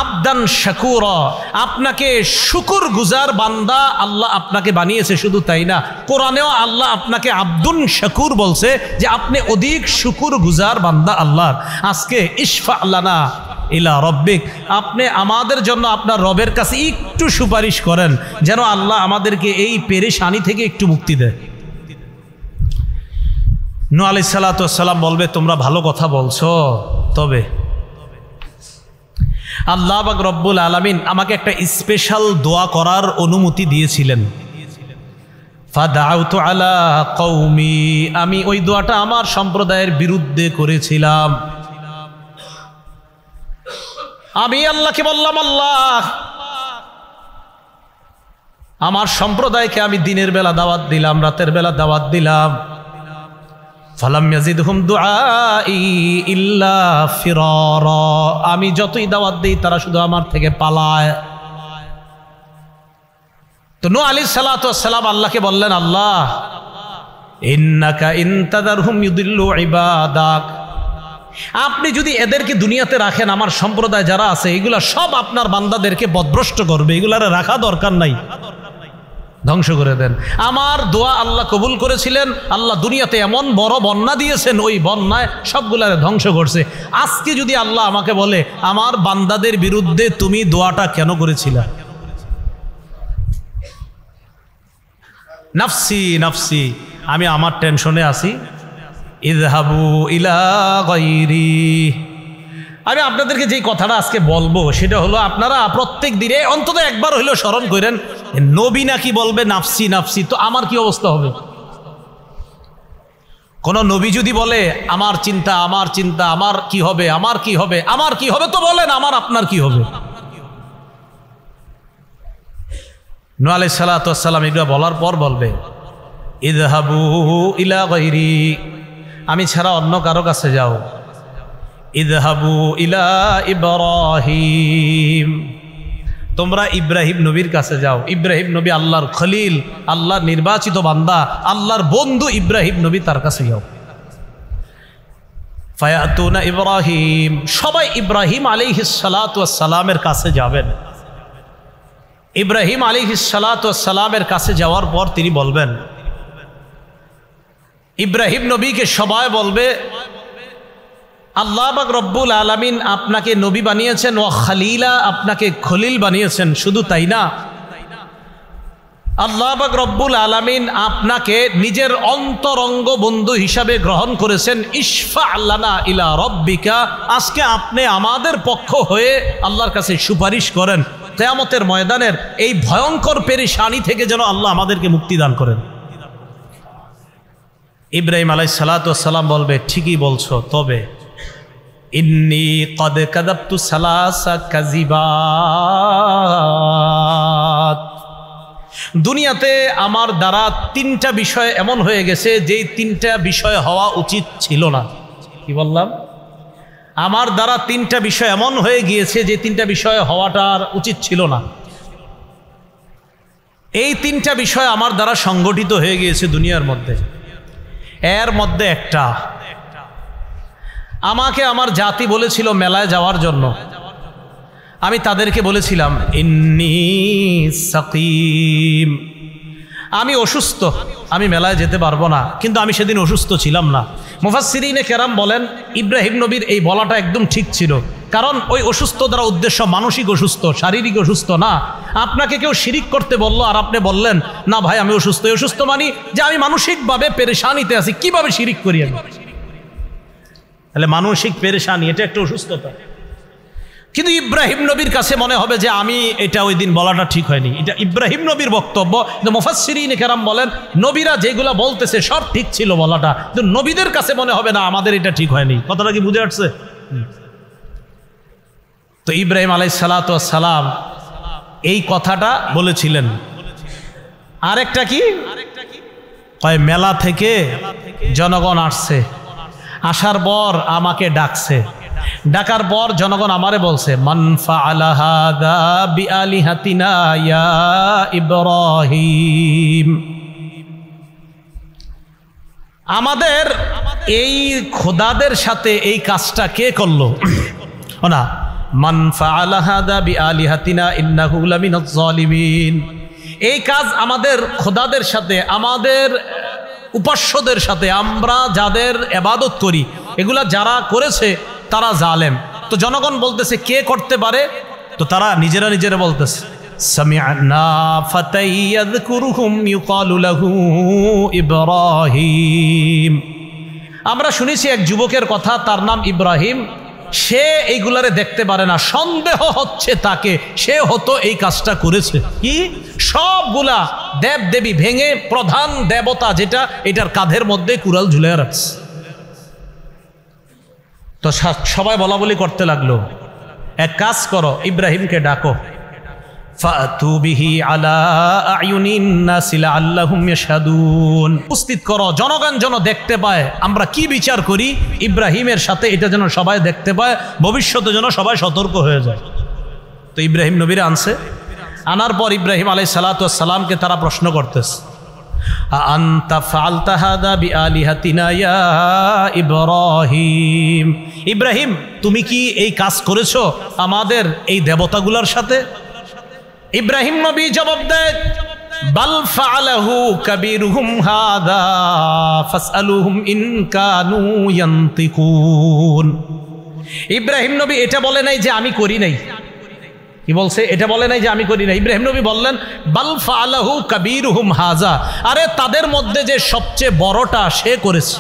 আবদান শাকুরা, আপনাকে শুকুর গুজার বান্দা আল্লাহ আপনাকে বানিয়েছে। শুধু তাই না, কোরআনেও আল্লাহ আপনাকে আব্দুন শাকুর বলছে, যে আপনি অধিক শুকুর গুজার বান্দা আল্লাহর। আজকে ইশফা লানা ইলা রব্বিক, আপনি আমাদের জন্য আপনার রবের কাছে একটু সুপারিশ করেন, যেন আল্লাহ আমাদেরকে এই পেরেশানি থেকে একটু মুক্তি দেয়। নূহ আলাইহিস সালাতু ওয়াস সালাম বলবে তোমরা ভালো কথা বলছো, তবে আল্লাহ পাক রব্বুল আলামিন আমাকে একটা স্পেশাল দোয়া করার অনুমতি দিয়েছিলেন। ফাদাউতু আলা কওমি, আমি ওই দোয়াটা আমার সম্প্রদায়ের বিরুদ্ধে করেছিলাম। আমি আল্লাহকে বললাম, আল্লাহ আমার সম্প্রদায়কে আমি দিনের বেলা দাওয়াত দিলাম, রাতের বেলা দাওয়াত দিলাম। ফালাম ইয়াজিদহুম দুআই ইল্লা ফিরারা, আমি যতই দাওয়াত দিই তারা শুধু আমার থেকে পালায়। তো নূহ আলাইহিস সালাতু ওয়াস সালাম আল্লাহকে বললেন, আল্লাহ ইন্নাকা ইন তাদারহুম ইউদিল্লু ইবাদাক, আপনি যদি এদেরকে দুনিয়াতে রাখেন, আমার সম্প্রদায় যারা আছে এগুলা সব আপনার বান্দাদেরকে পথভ্রষ্ট করবে, এগুলারে রাখা দরকার নাই, ধ্বংস করে দেন। আমার দোয়া আল্লাহ কবুল করেছিলেন, আল্লাহ দুনিয়াতে এমন বড় বন্যা দিয়েছেন, ওই বন্যায় সবগুলারে ধ্বংস করছে। আজকে যদি আল্লাহ আমাকে বলে আমার বান্দাদের বিরুদ্ধে তুমি দোয়াটা কেন করেছিলা? নাফসি নাফসি, আমি আমার টেনশনে আছি। ইযহাবু ইলা গায়রি, আমি আপনাদেরকে যেই কথাটা আজকে বলবো সেটা হলো, আপনারা প্রত্যেক দিনে অন্তত একবার হইলেও স্মরণ করেন, নবী নাকি বলবে নাফসি নাফসি, তো আমার কি অবস্থা হবে? কোন নবী যদি বলে আমার চিন্তা আমার চিন্তা, আমার কি হবে আমার কি হবে আমার কি হবে, তো বলেন আমার আপনার কি হবে? নূহ আলাইহিস সালাতু ওয়াস সালাম এগুলো বলার পর বলবে, ইযহাবু ইলা গায়রি, আমি ছাড়া অন্য কারো কাছে যাও। ইযহাবু ইলা ইব্রাহিম, তোমরা ইব্রাহিম নবীর কাছে যাও। ইব্রাহিম নবী আল্লাহর খলিল, আল্লাহর নির্বাচিত বান্দা, আল্লাহর বন্ধু ইব্রাহিম নবী, তার কাছে যাও। ফায়াতুনা ইব্রাহিম, সবাই ইব্রাহিম আলাইহিস সালাতু ওয়াস সালামের কাছে যাবেন। ইব্রাহিম আলাইহিস সালাতু ওয়াস সালামের কাছে যাওয়ার পর তিনি বলবেন, ইব্রাহিম নবীকে সবাই বলবে, আল্লাহ পাক রব্বুল আলামিন আপনাকে নবী বানিয়েছেন, ওয়া খালিলা, আপনাকে খলিল বানিয়েছেন। শুধু তাই না, আল্লাহ পাক রব্বুল আলামিন আপনাকে নিজের অন্তরঙ্গ বন্ধু হিসাবে গ্রহণ করেছেন। ইশফা লানা ইলা রব্বিকা, আজকে আপনি আমাদের পক্ষ হয়ে আল্লাহর কাছে সুপারিশ করেন, কিয়ামতের ময়দানের এই ভয়ঙ্কর পেরেশানি থেকে যেন আল্লাহ আমাদেরকে মুক্তি দান করেন। ইব্রাহিম আলাইহিস সালাতু ওয়াস সালাম বলবে, ঠিকই বলছো, তবে ইন্নী কদ কাযাবতু সালাসা কাযিবাত, দুনিয়াতে আমার দ্বারা তিনটা বিষয় এমন হয়ে গেছে যেই তিনটা বিষয় হওয়া উচিত ছিল না। কি বললাম? আমার দ্বারা তিনটা বিষয় এমন হয়ে গিয়েছে যে তিনটা বিষয় হওয়াটার উচিত ছিল না। এই তিনটা বিষয় আমার দ্বারা সংগঠিত হয়ে গিয়েছে দুনিয়ার মধ্যে। এর মধ্যে একটা, আমাকে আমার জাতি বলেছিল মেলায় যাওয়ার জন্য, আমি তাদেরকে বলেছিলাম ইন্নী সাকিম, আমি অসুস্থ, আমি মেলায় যেতে পারবো না। কিন্তু আমি সেদিন অসুস্থ ছিলাম না। মুফাসসিরিনে কেরাম বলেন ইব্রাহিম নবীর এই বলাটা একদম ঠিক ছিল, কারণ ওই অসুস্থ দ্বারা উদ্দেশ্য মানসিক অসুস্থ, শারীরিক অসুস্থ না। আপনাকে কেউ শিরিক করতে বলল আর আপনি বললেন না ভাই আমি অসুস্থ, অসুস্থ মানি যে আমি মানসিকভাবে পেরেশানিতে আছি, কিভাবে শিরিক করি আমি? তাহলে মানসিক পেরেশানি এটা একটা অসুস্থতা। কিন্তু ইব্রাহিম নবীর কাছে মনে হবে যে আমি এটা ওই দিন বলাটা ঠিক হয়নি, এটা ইব্রাহিম নবীর বক্তব্য। কিন্তু মুফাসসিরিনে কেরাম বলেন নবীরা যেগুলা বলতেছে সব ঠিক ছিল বলাটা, কিন্তু নবীদের কাছে মনে হবে না আমাদের এটা ঠিক হয়নি। কথাটা কি বুঝে আসছে? তো ইব্রাহিম আলাইহিস সালাতু ওয়াস সালাম এই কথাটা বলেছিলেন। আরেকটা কি, কয় মেলা থেকে জনগণ আসছে, আসার পর আমাকে ডাকছে, ডাকার পর জনগণ আমারে বলছে মান ফাআলা হাদা বিআলিহাতিনা ইয়া ইব্রাহিম, আমাদের এই খোদাদের সাথে এই কাজটা কে করলো? না, মান ফাআলা হাদা বিআলিহাতিনা ইন্নাহু লামিনাজ জালিমিন, এই কাজ আমাদের খোদাদের সাথে, আমাদের উপাস্যদের সাথে, আমরা যাদের ইবাদত করি এগুলা যারা করেছে তারা জালেম। তো জনগণ বলতেছে কে করতে পারে? তো তারা নিজেরা নিজেরা বলতেছে সামি'না ফাতাই ইয়াযকুরুহুম ইউকালু লাহু ইব্রাহিম, আমরা শুনেছি এক যুবকের কথা, তার নাম ইব্রাহিম। সে এইগুলারে দেখতে পারে না, সন্দেহ হচ্ছে তাকে সে হতো এই কাজটা করেছে। কি সবগুলা দেব দেবী ভেঙে প্রধান দেবতা যেটা, এটার কাঁধের মধ্যে কুড়াল ঝুলে রাখছে। তো সবাই বলা বলি করতে লাগলো, এক কাজ করো, ইব্রাহিমকে ডাকো, ফাতু বিহি আলা আয়ুনিন নাস লাআল্লাহুম ইয়াশহাদুন, উপস্থিত করো, জনগণ যেন দেখতে পায় আমরা কি বিচার করি ইব্রাহিমের সাথে, এটা যেন সবাই দেখতে পায়, ভবিষ্যতে যেন সবাই সতর্ক হয়ে যায়। তো ইব্রাহিম নবীরে আনছে, আনার পর ইব্রাহিম আলাইহিস সালাতু ওয়াস সালামকে তারা প্রশ্ন করতেছে, আনতা ফাআলতা হাদা বিআলিহাতিনা ইয়া ইব্রাহিম, ইব্রাহিম তুমি কি এই কাজ করেছো আমাদের এই দেবতাগুলোর সাথে? ইব্রাহিম নবী জবাব দেয়, বাল ফাআলাহু কাবীরুহুম হাদা ফাসআলুহুম ইন কানু ইয়ান্তিকুন। ইব্রাহিম নবী এটা বলে নাই যে আমি করি নাই। কি বলছে? এটা বলে নাই যে আমি করি নাই। ইব্রাহিম নবী বললেন বাল ফাআলাহু কাবীরুহুম হাযা, আরে তাদের মধ্যে যে সবচেয়ে বড়টা সে করেছে,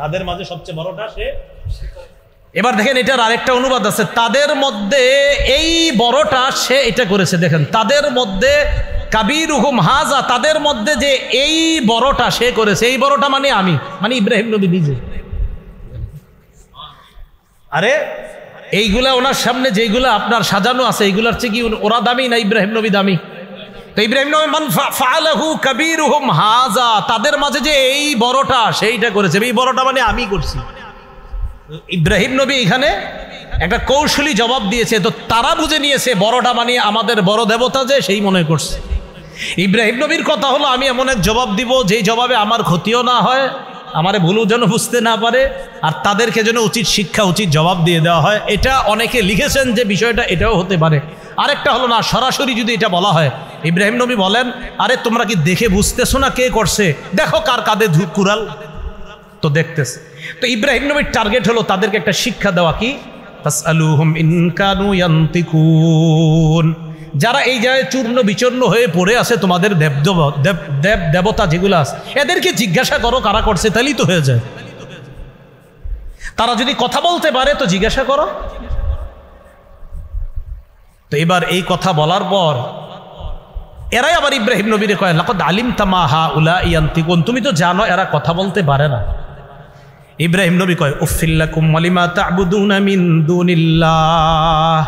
তাদের মাঝে সবচেয়ে বড়টা সে। এবার দেখেন এটার আরেকটা অনুবাদ আছে, তাদের মধ্যে এই বড়টা সে এটা করেছে। দেখেন তাদের মধ্যে কাবীরুহুম হাযা, তাদের মধ্যে যে এই বড়টা সে করেছে, এই বড়টা মানে আমি, মানে ইব্রাহিম নবী নিজে। আরে এইগুলা ওনার সামনে যেগুলা আপনার সাজানো আছে এইগুলার চেয়ে কি ওরা দামি না ইব্রাহিম নবী দামি? তো ইব্রাহিম নবী মান ফাআলাহু কাবীরুহুম হাযা, তাদের মাঝে যে এই বড়টা সেইটা করেছে, এই বড়টা মানে আমি করছি। ইব্রাহিম নবী এখানে একটা কৌশলী জবাব দিয়েছে, তো তারা বুঝে নিয়েছে বড়টা মানে আমাদের বড় দেবতা যে, সেই মনে করছে। ইব্রাহিম নবীর কথা হলো আমি এমন এক জবাব দিব যেই জবাবে আমার ক্ষতিও না হয়, আমারে ভুলও যেন বুঝতে না পারে, আর তাদেরকে যেন উচিত শিক্ষা উচিত জবাব দিয়ে দেওয়া হয়। এটা অনেকে লিখেছেন যে বিষয়টা এটাও হতে পারে। আরেকটা হলো না, সরাসরি যদি এটা বলা হয়, ইব্রাহিম নবী বলেন আরে তোমরা কি দেখে বুঝতেছো না কে করছে, দেখো কার কাঁধে কুড়াল, তো দেখতেছে। তো ইব্রাহিম নবীর টার্গেট হলো তাদেরকে একটা শিক্ষা দেওয়া, কি ফাসআলুহুম ইন কানু ইয়ান্তিকুন, যারা এই জায়গায় চূর্ণ বিচূর্ণ হয়ে পড়ে আছে তোমাদের দেবতা যেগুলো আছে, এদেরকে জিজ্ঞাসা করো কারা করছে, তাহলেই তো হয়ে যায়। তারা যদি কথা বলতে পারে তো জিজ্ঞাসা করো। তো এবার এই কথা বলার পর এরাই আবার ইব্রাহিম নবীরে কয় লাকাদ আলিমতা মা হাউলা ইয়ান্তিকুন, তুমি তো জানো এরা কথা বলতে পারে না। ইব্রাহিম নবী কয় উফফিল লাকুম ওয়া লিমা তা'বুদুনা মিন দুনিল্লাহ,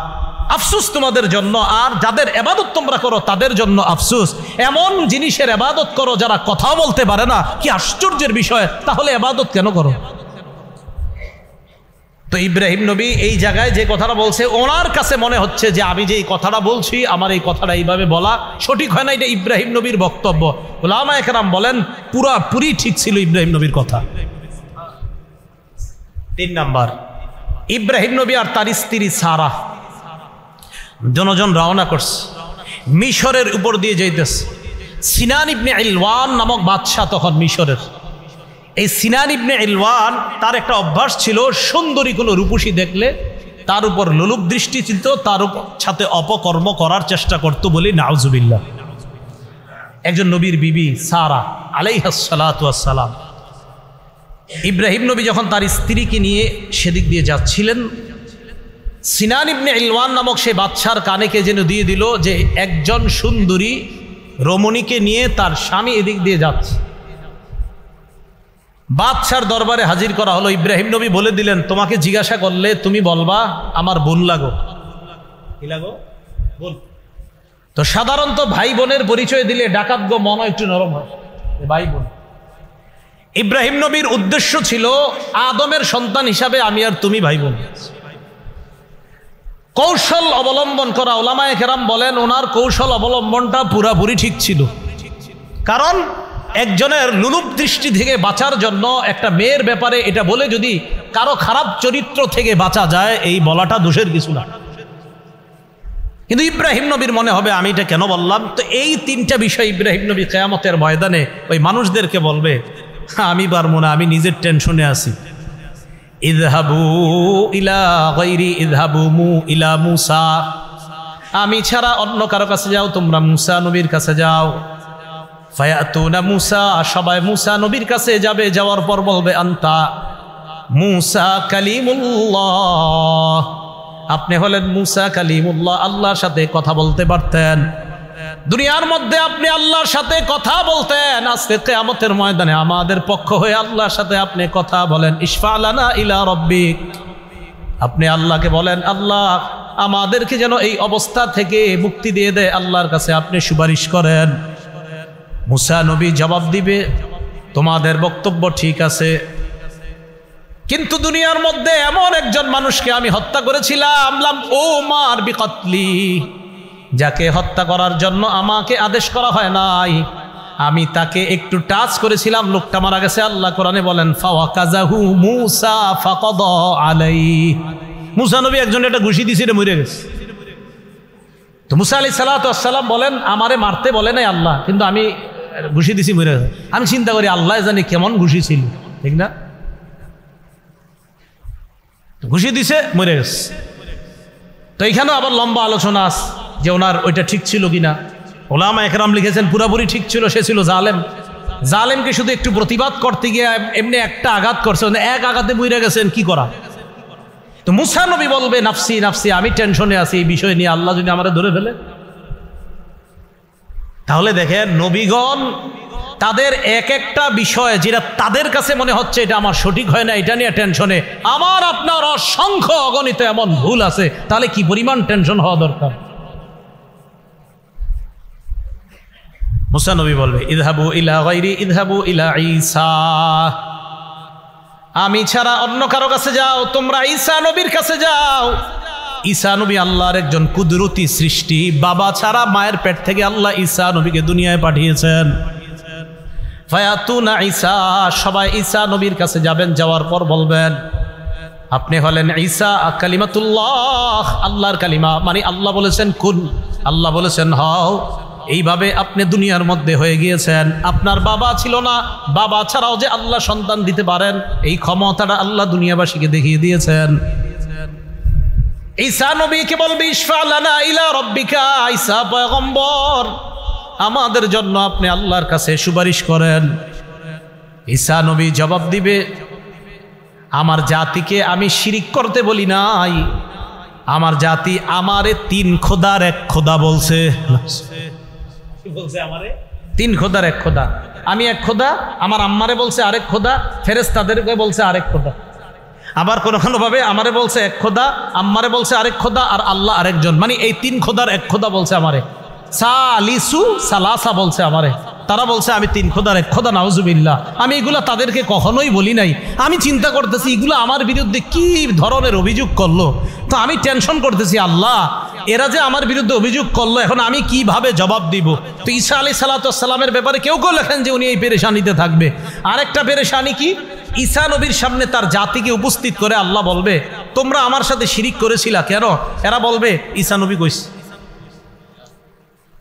আফসোস তোমাদের জন্য, আর যাদের ইবাদত তোমরা করো তাদের জন্য আফসোস। এমন জিনিসের ইবাদত করো যারা কথা বলতে পারে না, কি আশ্চর্যের বিষয়, তাহলে ইবাদত কেন করো? তো ইব্রাহিম নবী এই জায়গায় যে কথাটা বলছে, ওনার কাছে মনে হচ্ছে যে আমি যে এই কথাটা বলছি আমার এই কথাটা এইভাবে বলা সঠিক হয় না, এটা ইব্রাহিম নবীর বক্তব্য। উলামায়ে কেরাম বলেন পুরোপুরি ঠিক ছিল ইব্রাহিম নবীর কথা। 3 নাম্বার, ইব্রাহিম নবী আর তার স্ত্রী সারা জনজন রওনা করছে, মিশরের উপর দিয়ে যাইতেছে। সিনান ইবনে ইলওয়ান নামক বাদশাহ তখন মিশরের। এই সিনান ইবনে ইলওয়ান তার একটা অভ্যাস ছিল, সুন্দরী কোনো রূপসী দেখলে তার উপর লোলুপ দৃষ্টি ছিল, তার সাথে অপকর্ম করার চেষ্টা করত বলি নাউজুবিল্লাহ। একজন নবীর বিবি সারা আলাইহাস সালাতু ওয়াস সালাম, ইব্রাহিম নবী যখন তার স্ত্রীকে নিয়ে সেদিক দিয়ে যাচ্ছিলেন, সিনান ইবনে ইলওয়ান নামক সেই বাদশার কানে কে যেন দিয়ে দিল যে একজন সুন্দরী রমণীকে নিয়ে তার স্বামী এদিক দিয়ে যাচ্ছে। বাদশার দরবারে হাজির করা হলো। ইব্রাহিম নবী বলে দিলেন তোমাকে জিজ্ঞাসা করলে তুমি বলবা আমার বোন লাগো। কি লাগো? বোন। তো সাধারণত ভাই বোনের পরিচয় দিলে ডাকাত গো মন একটু নরম হয়, ভাই বোন। ইব্রাহিম নবীর উদ্দেশ্য ছিল আদমের সন্তান হিসাবে আমি আর তুমি ভাই বোন। কৌশল অবলম্বন করা, উলামায়ে কেরাম বলেন ওনার কৌশল অবলম্বনটা পুরাপুরি ঠিক ছিল। কারণ একজনের লুলুপ দৃষ্টি থেকে বাঁচার জন্য একটা মেয়ের ব্যাপারে এটা বলে যদি কারো খারাপ চরিত্র থেকে বাঁচা যায়, এই বলাটা দোষের কিছু না। কিন্তু ইব্রাহিম নবীর মনে হবে আমি এটা কেন বললাম। তো এই 3টা বিষয় ইব্রাহিম নবী কিয়ামতের ময়দানে ওই মানুষদেরকে বলবে, আমি পারবো না, আমি নিজের টেনশনে আছি। ইযহাবু ইলা গায়রি ইযহাবু ইলা মুসা, আমি ছাড়া অন্য কারো কাছে যাও, তোমরা মুসা নবীর কাছে যাও। ফায়াতুনা মুসা, সবাই মুসা নবীর কাছে যাবে, যাওয়ার পর বলবে আনতা মুসা কালিমুল্লাহ, আপনি হলেন মুসা কালিমুল্লাহ, আল্লাহর সাথে কথা বলতে পারতেন, দুনিয়ার মধ্যে আপনি আল্লাহর সাথে কথা বলতেন, আজকে কিয়ামতের ময়দানে আমাদের পক্ষ হয়ে আল্লাহর সাথে আপনি কথা বলেন। ইশফা লানা ইলা রাব্বিক, আপনি আল্লাহকে বলেন আল্লাহ আমাদেরকে যেন এই অবস্থা থেকে মুক্তি দিয়ে দেয়, আল্লাহর কাছে আপনি সুপারিশ করেন। মুসা নবী জবাব দিবে তোমাদের বক্তব্য ঠিক আছে, কিন্তু দুনিয়ার মধ্যে এমন একজন মানুষকে আমি হত্যা করেছিলাম, লাম উমার বিকতলি, যাকে হত্যা করার জন্য আমাকে আদেশ করা হয় নাই, আমি তাকে একটু টাচ করেছিলাম, লোকটা মারা গেছে। আল্লাহ কোরআনে বলেন ফাওয়াকাযাহু মুসা ফাকাদা আলাইহি, মুসা নবী একজন এটা ঘুষি দিয়েছিল, মরে গেছে। তো মুসা আলাইহিস সালাতু ওয়াস সালাম বলেন আমারে মারতে বলে নাই আল্লাহ, কিন্তু আমি ঘুষি দিছি, মরে গেছে। আমি চিন্তা করি আল্লাহ জানি কেমন ঘুষি ছিল, ঠিক না? ঘুষি দিছে, মরে গেছে। তো এইখানেও আবার লম্বা আলোচনা আছে যে ওনার ওইটা ঠিক ছিল কিনা। ওলামা একরাম লিখেছেন পুরাপুরি ঠিক ছিল, সে ছিল জালেম, জালেমকে শুধু একটু প্রতিবাদ করতে গিয়ে এমনি একটা আঘাত করছে, এক আঘাতে মরে গেছেন, কি করা? তো মুসা নবী বলবে নাফসি নাফসি, আমি টেনশনে আছি এই বিষয় নিয়ে, আল্লাহ যদি আমারে ধরে ফেলে। তাহলে দেখেন নবীগণ তাদের এক একটা বিষয় যেটা তাদের কাছে মনে হচ্ছে এটা আমার সঠিক হয় না, এটা নিয়ে টেনশনে। আমার আপনার অসংখ্য অগণিত এমন ভুল আছে, তাহলে কি পরিমাণ টেনশন হওয়া দরকার। মুসা নবী বলবে ইযহাবু ইলা গায়রি ইযহাবু ইলা ঈসা, আমি ছাড়া অন্য কারো কাছে যাও, তোমরা ঈসা নবীর কাছে যাও। ঈসা নবী আল্লাহর একজন কুদরতি সৃষ্টি, বাবা ছাড়া মায়ের পেট থেকে আল্লাহ ঈসা নবীকে দুনিয়ায় পাঠিয়েছেন। ফায়াতুনা ঈসা, সবাই ঈসা নবীর কাছে যাবেন, যাওয়ার পর বলবেন আপনি হলেন ঈসা কালিমাতুল্লাহ, আল্লাহর কালিমা, মানে আল্লাহ বলেছেন কুন, আল্লাহ বলেছেন হও, এইভাবে আপনি দুনিয়ার মধ্যে হয়ে গিয়েছেন। আপনার বাবা ছিল না, বাবা ছাড়াও যে আল্লাহ সন্তান দিতে পারেন এই ক্ষমতাটা আল্লাহ দুনিয়াবাসীকে দেখিয়ে দিয়েছেন। ঈসা নবীকে বলবে ইশফা লানা ইলা রাব্বিকা, ঈসা পয়গম্বর আমাদের জন্য আপনি আল্লাহর কাছে সুপারিশ করেন। ঈসা নবী জবাব দিবে আমার জাতিকে আমি শিরিক করতে বলি নাই, আমার জাতি আমারে তিন খোদার এক খোদা বলছে। আমারে তিন খোদার এক খোদা, আমি এক খোদা, আমার আম্মারে বলছে আরেক খোদা, ফেরেশতাদেরকে বলছে আরেক খোদা, আবার কোনো কোনো ভাবে আমারে বলছে এক খোদা, আম্মারে বলছে আরেক খোদা, আর আল্লাহ আরেকজন, মানে এই তিন খোদার এক খোদা বলছে আমারে। সালিসু সালাসা বলছে আমারে, তারা বলছে আমি তিন খোদার এক খোদা, নাউজুবিল্লাহ। আমি এগুলা তাদেরকে কখনোই বলি নাই। আমি চিন্তা করতেছি এগুলো আমার বিরুদ্ধে কি ধরনের অভিযোগ করলো, তো আমি টেনশন করতেছি আল্লাহ এরা যে আমার বিরুদ্ধে অভিযোগ করলো, এখন আমি কিভাবে জবাব দিব। তো ঈসা আলাইহিস সালাতু ওয়াস সালামের ব্যাপারে কেউ কেউ লেখেন যে উনি এই পেরেশানিতে থাকবে। আরেকটা পেরেশানি কি, ঈসা নবীর সামনে তার জাতিকে উপস্থিত করে আল্লাহ বলবে তোমরা আমার সাথে শিরিক করেছিলা কেন? এরা বলবে ঈসা নবী কইছে।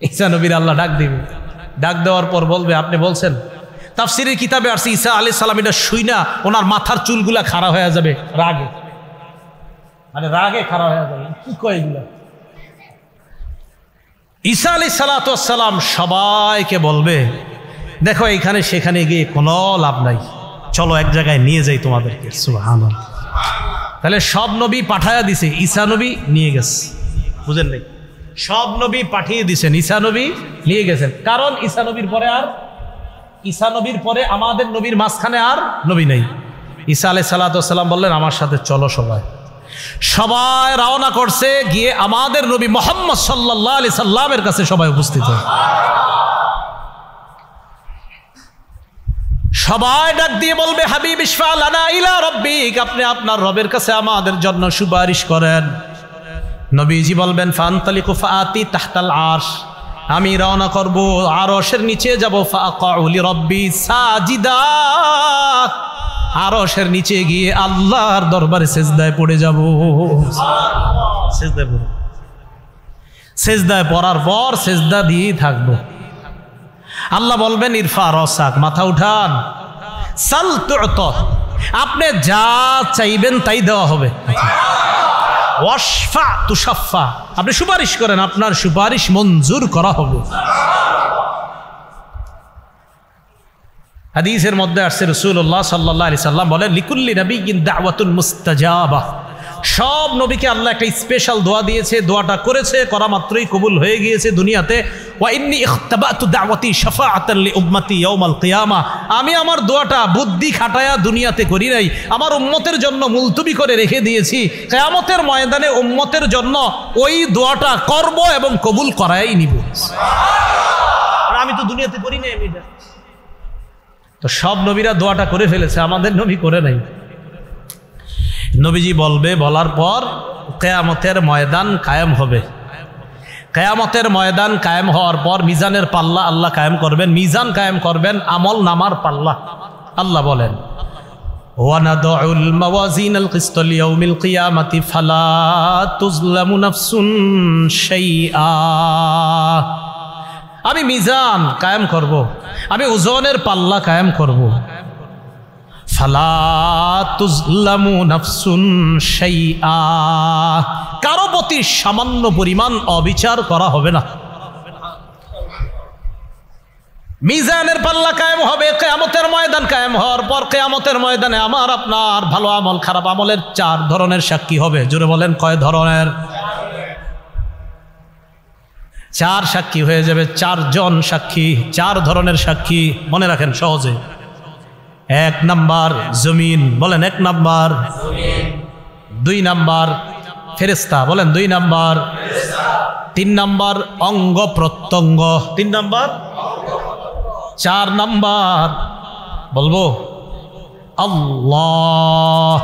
ঈসা নবীর আল্লাহ ডাক দিবে, ডাক দেওয়ার পর বলবে আপনি বলছেন। তাফসীরের কিতাবে আসছে ঈসা আলাইহিস সালাম এটা শুইনা ওনার মাথার চুলগুলা খাড়া হয়ে যাবে রাগে, মানে রাগে খাড়া হয়ে যাবে। কি কয় এগুলা? ঈসা আলাইহিস সালাতু ওয়াস সালাম সবাইকে বলবে দেখো এখানে সেখানে গিয়ে কোনো লাভ নাই, চলো এক জায়গায় নিয়ে যাই তোমাদেরকে। সুবহানাল্লাহ। তাহলে সব নবী পাঠায়া দিছে, ঈসা নবী নিয়ে গেছে। বুঝেন নাই? সব নবী পাঠিয়ে দিছেন, ঈসা নবী নিয়ে গেছেন। কারণ ঈসা নবীর পরে আমাদের নবীর মাঝখানে আর নবী নেই। ঈসা আলাইহিস সালাতু ওয়াস সালাম বললেন আমার সাথে চলো। সবাই রওনা করছে, গিয়ে আমাদের নবী মুহাম্মদ সাল্লাল্লাহু আলাইহি সাল্লামের কাছে সবাই উপস্থিত হয়। সবাই ডাক দিয়ে বলবে হাবিব ইশফা লানা ইলা রাব্বিক, আপনি আপনার রবের কাছে আমাদের জন্য সুপারিশ করেন। নবীজি বলবেন ফান্তালিকু ফাআতি তাহতাল আরশ, আমি রওনা করব আরশের নিচে যাব। ফাআকাউ লিরাব্বি সাজিদা, আরশের নিচে গিয়ে আল্লাহর দরবারে সিজদায় পড়ে যাব। সিজদায় পড়ার পর সিজদা দিয়েই থাকবো। আল্লাহ বলবেন ইরফা রাসাক, মাথা উঠান। সাল তু'তা, আপনি যা চাইবেন তাই দেওয়া হবে। ওয়াশফা তুশাফা, আপনি সুপারিশ করেন, আপনার সুপারিশ মঞ্জুর করা হবে। হাদিসের মধ্যে আসছে রাসূলুল্লাহ সাল্লাল্লাহু আলাইহি সাল্লাম বলেন, লিকুল্লি নাবিয়্যিন দাওয়াতুন মুস্তাজাবা। সব নবীকে আল্লাহ একটা স্পেশাল দোয়া দিয়েছে, দোয়াটা করেছে, করা মাত্রই কবুল হয়ে গিয়েছে দুনিয়াতে। ওয়া ইন্নী ইখতাবাতু দাওয়াতি শাফাআতান লি উম্মতি ইয়াউমাল কিয়ামা। আমি আমার দোয়াটা বুদ্ধি খাটায়া দুনিয়াতে করি নাই, আমার উম্মতের জন্য মুলতবি করে রেখে দিয়েছি। কিয়ামতের ময়দানে উম্মতের জন্য ওই দোয়াটা করব এবং কবুল করাই নিব। সুবহানাল্লাহ। আমি তো দুনিয়াতে করি নাই। আমি তো সব নবীরা দোয়াটা করে ফেলেছে, আমাদের নবী করে নাই। নবীজি বলবে, বলার পর কিয়ামতের ময়দান কায়েম হবে। কিয়ামতের ময়দান কায়েম হওয়ার পর মিজানের পাল্লা আল্লাহ কায়েম করবেন, মিজান কায়েম করবেন, আমল নামার পাল্লা। আল্লাহ বলেন, ওয়ানাদউল মাওয়াজিনাল কিসতা লিয়াউমিল কিয়ামাতি ফালা তুজলামু নাফসুন শাইআ। আমি মিজান কায়েম করব, আমি ওজনের পাল্লা কায়েম করব। ফালা তুজলামু নাফসুন শাইআ। কারো প্রতি সামান্য পরিমাণ অবিচার করা হবে না। মিজানের পাল্লা কায়েম হবে, কিয়ামতের ময়দান কায়েম হওয়ার পর কিয়ামতের ময়দানে আমার আপনার ভালো আমল খারাপ আমলের 4 ধরনের সাক্ষী হবে। জোরে বলেন, কয় ধরনের? 4 সাক্ষী হয়ে যাবে, 4 জন সাক্ষী, 4 ধরনের সাক্ষী। মনে রাখেন সহজে। 1 নাম্বার জমিন, বলেন 1 নাম্বার। 2 নাম্বার ফেরেশতা, বলেন 2 নাম্বার। 3 নাম্বার অঙ্গ প্রত্যঙ্গ, 3 নাম্বার। 4 নাম্বার বলবো আল্লাহ।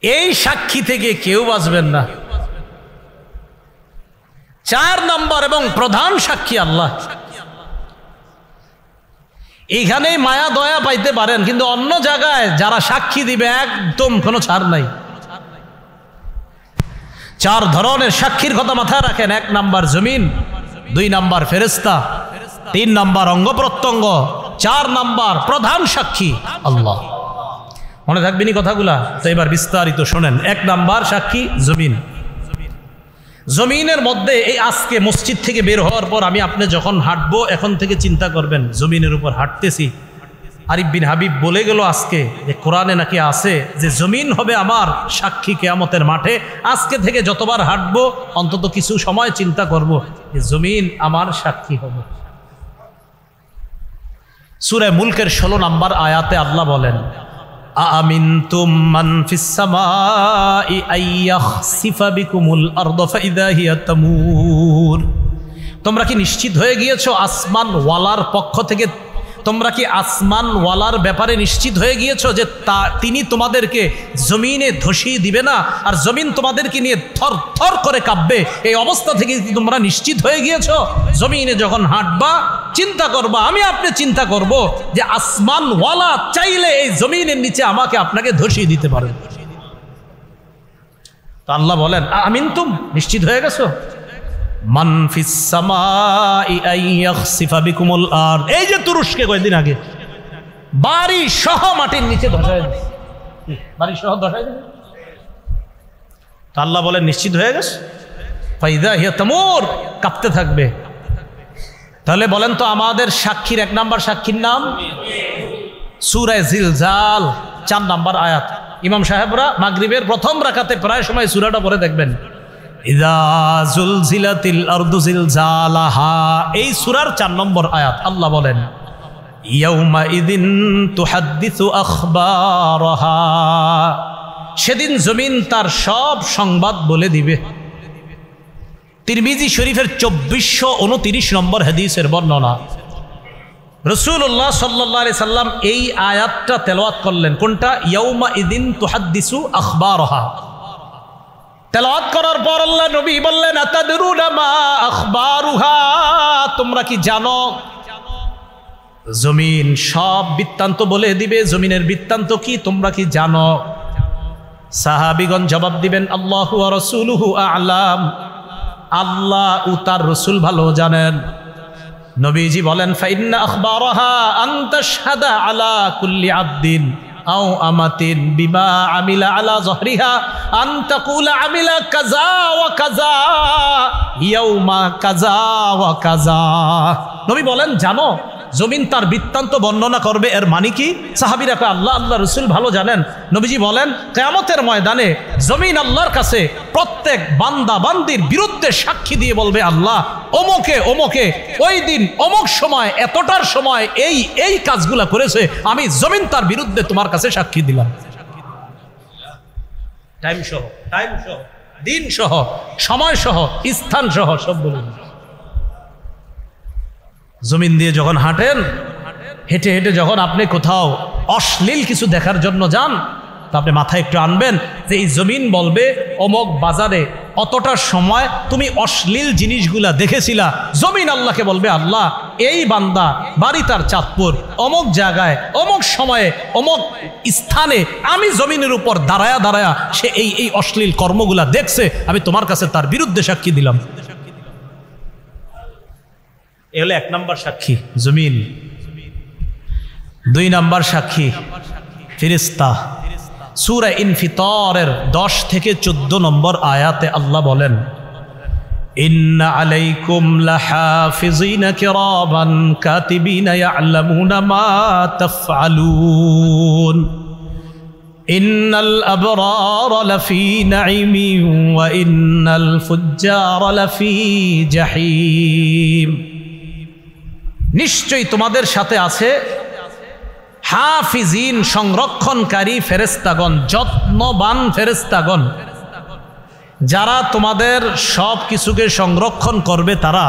এই সাক্ষী থেকে কেউ বাঁচবেন না। 4 নাম্বার এবং প্রধান সাক্ষী আল্লাহ। এইখানেই মায়া দয়া পাইতে পারেন, কিন্তু অন্য জায়গায় যারা সাক্ষী দিবে একদম কোনো ছাড় নাই। 4 ধরনের সাক্ষীর কথা মাথায় রাখেন। 1 নাম্বার জমিন, 2 নাম্বার ফেরেশতা, 3 নাম্বার অঙ্গ প্রত্যঙ্গ, 4 নাম্বার প্রধান সাক্ষী আল্লাহ। মনে থাকবেনি কথাগুলা? তো এবার বিস্তারিত শোনেন। 1 নাম্বার সাক্ষী জমিন। জমিনের মধ্যে এই আজকে মসজিদ থেকে বের হওয়ার পর আমি আপনি যখন হাঁটবো, এখন থেকে চিন্তা করবেন জমিনের উপর হাঁটতেছি। আরিফ বিন হাবিব বলে গেল আজকে যে কোরআনে নাকি আছে যে জমিন হবে আমার সাক্ষী কিয়ামতের মাঠে। আজকে থেকে যতবার হাঁটবো অন্তত কিছু সময় চিন্তা করব যে জমিন আমার সাক্ষী হবে। সূরা মুলকের 16 নম্বর আয়াতে আল্লাহ বলেন, আমিনতুম মান ফিস সামাই আইয়াখসিফা বিকুমুল আরদা ফাইদা হিয়া তামুর। তোমরা কি নিশ্চিত হয়ে গিয়েছো আসমান ওয়ালার পক্ষ থেকে? তোমরা কি আসমান ওয়ালার ব্যাপারে নিশ্চিত হয়ে গিয়েছো যে তিনি তোমাদেরকে জমিনে ধসিয়ে দিবে না, আর জমিন তোমাদেরকে নিয়ে থর থর করে কাঁপবে? এই অবস্থা থেকে কি তোমরা নিশ্চিত হয়ে গিয়েছো? জমিনে যখন হাঁটবা চিন্তা করবা, আমি আপনি চিন্তা করব যে আসমান ওয়ালা চাইলে এই জমিনের নিচে আমাকে আপনাকে ধসিয়ে দিতে পারেন। তো আল্লাহ বলেন, আমিনতুম, নিশ্চিত হয়ে গেছো? মান ফিস সামাই আইয়াখসিফা বিকুমুল আরদ। এই যে তুরস্কে কয়েকদিন আগে বাড়ি সহ মাটির নিচে ধসায় দিয়েছে, বাড়ি সহ ধসায় দিয়েছে। তো আল্লাহ বলেন নিশ্চিত হয়ে গেছে? ফাইদা হিয়া তামুর, কাঁপতে থাকবে। তাহলে বলেন তো আমাদের সাক্ষীর 1 নাম্বার সাক্ষীর নাম সূরা জিলজাল 4 নাম্বার আয়াত। ইমাম সাহেবরা মাগরিবের প্রথম রাকাতে প্রায় সময় সূরাটা পড়ে দেখবেন, ইযা যুলজিলাতিল আরদু জিলজালাহা। এই সূরার 4 নম্বর আয়াত আল্লাহ বলেন, ইয়াউমা ইযিন তুহাদ্দিসু আখবারাহা। সেদিন জমিন তার সব সংবাদ বলে দিবে। তিরমিজি শরীফের 2429 নম্বর হাদিসের বর্ণনা। রাসূলুল্লাহ সাল্লাল্লাহু আলাইহি সাল্লাম এই আয়াতটা তেলাওয়াত করলেন। কোনটা? ইয়াউমা ইযিন তুহাদ্দিসু আখবারাহা। তেলাওয়াত করার পর আল্লাহ নবী বললেন, আতাদরুনা মা আখবারুহা। তোমরা কি জানো জমিন সব বৃত্তান্ত বলে দিবে? জমিনের বৃত্তান্ত কি তোমরা কি জানো? সাহাবীগণ জবাব দিবেন, আল্লাহু ওয়া রাসূলুহু আ'লাম। আল্লাহ ও তার রাসূল ভালো জানেন। নবীজি বলেন, ফাইন্না আখবারাহা আন তাশহাদা আলা কুল্লি আবদিন আও আমাতিন বিমা আমিলা আলা যহরিহা আন তাকুলা আমিলা কাযা ওয়া কাযা ইয়াউমা কাযা ওয়া কাযা। নবী বলেন, জানো জমিন তার বৃত্তান্ত বর্ণনা করবে, এর মানে কি? সাহাবীরা কয়, আল্লাহ রাসূল ভালো জানেন। নবীজি বলেন, কিয়ামতের ময়দানে জমিন আল্লাহর কাছে প্রত্যেক বান্দা বান্দির বিরুদ্ধে সাক্ষী দিয়ে বলবে, আল্লাহ অমুকে অমুকে ওই দিন অমুক সময় এতটার সময় এই এই কাজগুলা করেছে, আমি জমিন তার বিরুদ্ধে তোমার কাছে সাক্ষী দিলাম। টাইম সহ, দিন সহ, সময় সহ, স্থান সহ সব বলুন। জমিন দিয়ে যখন হাঁটেন, হেঁটে হেঁটে যখন আপনি কোথাও অশ্লীল কিছু দেখার জন্য যান, তা আপনি মাথায় একটু আনবেন যে এই জমিন বলবে অমুক বাজারে অতটার সময় তুমি অশ্লীল জিনিসগুলা দেখেছিলা। জমিন আল্লাহকে বলবে, আল্লাহ এই বান্দা বাড়ি তার চাঁদপুর, অমুক জায়গায় অমুক সময়ে অমুক স্থানে আমি জমিনের উপর দাঁড়ায়া দাঁড়ায়া সে এই এই অশ্লীল কর্মগুলা দেখছে, আমি তোমার কাছে তার বিরুদ্ধে সাক্ষী দিলাম। এ হলো 1 নম্বর সাক্ষী জমিন। 2 নম্বর সাক্ষী ফেরেশতা। সূরা ইনফিতারের 10 থেকে 14 নম্বর আয়াতে আল্লাহ বলেন, ইন্না আলাইকুম লাহাফিজিনা কিরামান কাতিবিনা ইয়ালামুনা মা তাফআলুন ইন্নাল আবরারা লাফি নাঈমিন ওয়া ইন্নাল ফুজ্জারা লাফি জাহিম। নিশ্চয়ই তোমাদের সাথে আছে হাফিজিন, সংরক্ষণকারী ফেরেশতাগণ, যত্নবান ফেরেশতাগণ, যারা তোমাদের সব কিছুকে সংরক্ষণ করবে। তারা